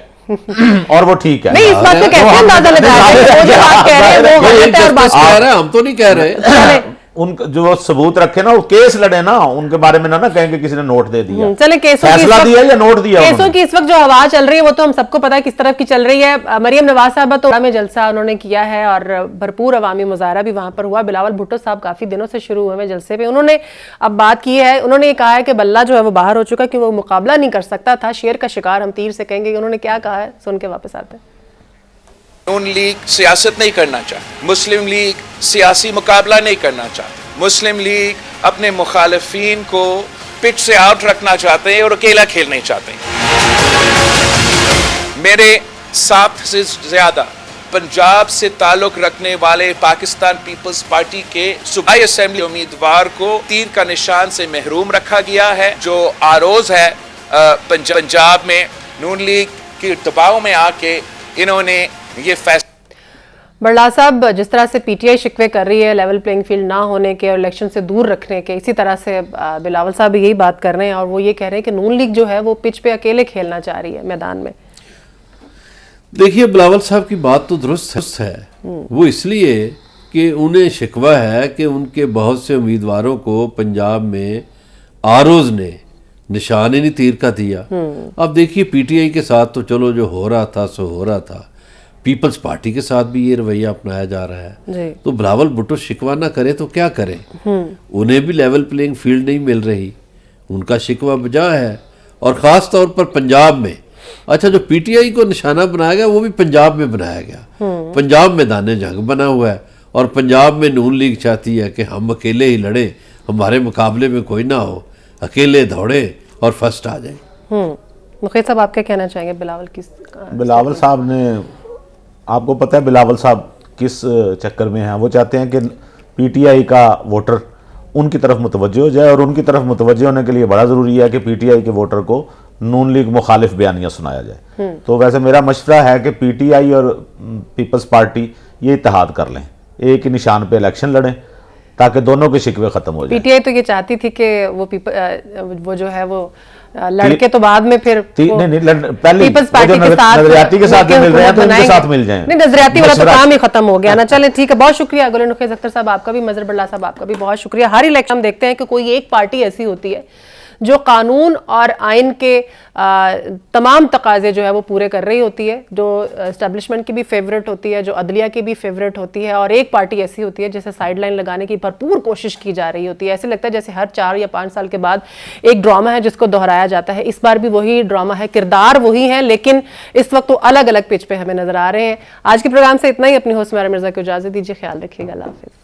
[SPEAKER 3] और वो ठीक है,
[SPEAKER 1] नहीं, इस बात पे कैसे अंदाजा लगाया है? वो जो आप कह रहे हैं वो
[SPEAKER 2] ये
[SPEAKER 1] गलत है, और
[SPEAKER 2] जस्टिस कह रहे हैं, हम तो नहीं कह रहे।
[SPEAKER 3] उन जो सबूत रखे ना, वो केस लड़े ना, उनके बारे में ना कहें कि किसी ने नोट दे दिया।
[SPEAKER 1] चले केसों की
[SPEAKER 3] फैसला दिया या नोट दिया,
[SPEAKER 1] केसों की इस वक्त जो हवा चल रही है वो तो हम सबको पता है किस तरफ की चल रही है। मरियम नवाज साहबा तो में जलसा उन्होंने किया है और भरपूर अवामी मुजाहरा भी वहां पर हुआ। बिलावल भुट्टो साहब काफी दिनों से शुरू हुए जलसे पे, उन्होंने अब बात की है, उन्होंने ये कहा है कि बल्ला जो है वो बाहर हो चुका, कि वो मुकाबला नहीं कर सकता था, शेर का शिकार हम तीर से कहेंगे। उन्होंने क्या कहा है, सुन के वापस आते हैं।
[SPEAKER 7] नून लीग सियासत नहीं करना चाहती, मुस्लिम लीग सियासी मुकाबला नहीं करना चाहती, मुस्लिम लीग अपने मुखालिफिन को पिच से आउट रखना चाहते हैं और अकेला खेलना चाहते हैं। मेरे 7 से ज्यादा पंजाब से ताल्लुक रखने वाले पाकिस्तान पीपल्स पार्टी के सूबाई असेंबली उम्मीदवार को तीर का निशान से महरूम रखा गया है। जो आरोज है पंजाब में नून लीग के दबाव में आके इन्होंने ये फैसला।
[SPEAKER 1] बड़ला साहब, जिस तरह से पीटीआई शिकवे कर रही है लेवल प्लेइंग फील्ड ना होने के और इलेक्शन से दूर रखने के, इसी तरह से बिलावल साहब भी यही बात कर रहे हैं और वो ये कह रहे हैं कि नून लीग जो है वो पिच पे अकेले खेलना चाह रही है मैदान में।
[SPEAKER 2] देखिए, बिलावल साहब की बात तो दुरुस्त है, वो इसलिए कि उन्हें शिकवा है कि उनके बहुत से उम्मीदवारों को पंजाब में आरोज ने निशान ही नहीं तीर का दिया। अब देखिए, पीटीआई के साथ तो चलो जो हो रहा था सो हो रहा था, पीपल्स पार्टी के साथ भी ये रवैया अपनाया जा रहा है। तो बिलावल भुट्टो शिकवा ना करे तो क्या करे, उन्हें भी लेवल प्लेइंग फील्ड नहीं मिल रही, उनका शिकवा बजा है। और ख़ास तौर पर पंजाब में, अच्छा, जो पीटीआई को निशाना बनाया गया वो भी पंजाब में बनाया गया, पंजाब मैदान जंग बना हुआ है और पंजाब में नून लीग चाहती है कि हम अकेले ही लड़े, हमारे मुकाबले में कोई ना हो, अकेले दौड़े और फर्स्ट आ जाए।
[SPEAKER 1] मुखीद साहब, आप क्या कहना चाहेंगे बिलावल की?
[SPEAKER 3] बिलावल साहब ने, आपको पता है बिलावल साहब किस चक्कर में हैं, वो चाहते हैं कि पीटीआई का वोटर उनकी तरफ मुतवज्जो हो जाए और उनकी तरफ मुतवज्जो होने के लिए बड़ा ज़रूरी है कि पीटीआई के वोटर को नून लीग मुखालिफ बयानियाँ सुनाया जाए। तो वैसे मेरा मशवरा है कि पीटीआई और पीपल्स पार्टी ये इत्तेहाद कर लें, एक ही निशान पे इलेक्शन लड़ें ताकि दोनों के शिकवे ख़त्म हो जाए।
[SPEAKER 1] पीटीआई तो ये चाहती थी कि वो जो है वो लड़के तो बाद में फिर
[SPEAKER 3] पहले
[SPEAKER 1] पीपल्स पार्टी के साथ
[SPEAKER 3] नजरियाती के साथ मिल रहे हैं तो इनके साथ मिल जाएं।
[SPEAKER 1] नहीं, नजरियाती वाला तो काम ही खत्म हो गया ना। चले ठीक है, बहुत शुक्रिया गुल नुखैज़ अख्तर साहब आपका भी, मजहर बल्ला साहब आपका भी बहुत शुक्रिया। हर इलेक्शन हम देखते हैं कि कोई एक पार्टी ऐसी होती है जो कानून और आइन के तमाम तकाजे जो है वो पूरे कर रही होती है, जो एस्टेब्लिशमेंट की भी फेवरेट होती है, जो अदलिया की भी फेवरेट होती है, और एक पार्टी ऐसी होती है जैसे साइडलाइन लगाने की भरपूर कोशिश की जा रही होती है। ऐसे लगता है जैसे हर 4 या 5 साल के बाद एक ड्रामा है जिसको दोहराया जाता है। इस बार भी वही ड्रामा है, किरदार वही है, लेकिन इस वक्त वो अलग अलग पिच पे हमें नजर आ रहे हैं। आज के प्रोग्राम से इतना ही। अपनी होस्ट मेरा मिर्जा को इजाजत दीजिए, ख्याल रखिएगा, अल्लाह हाफिज़।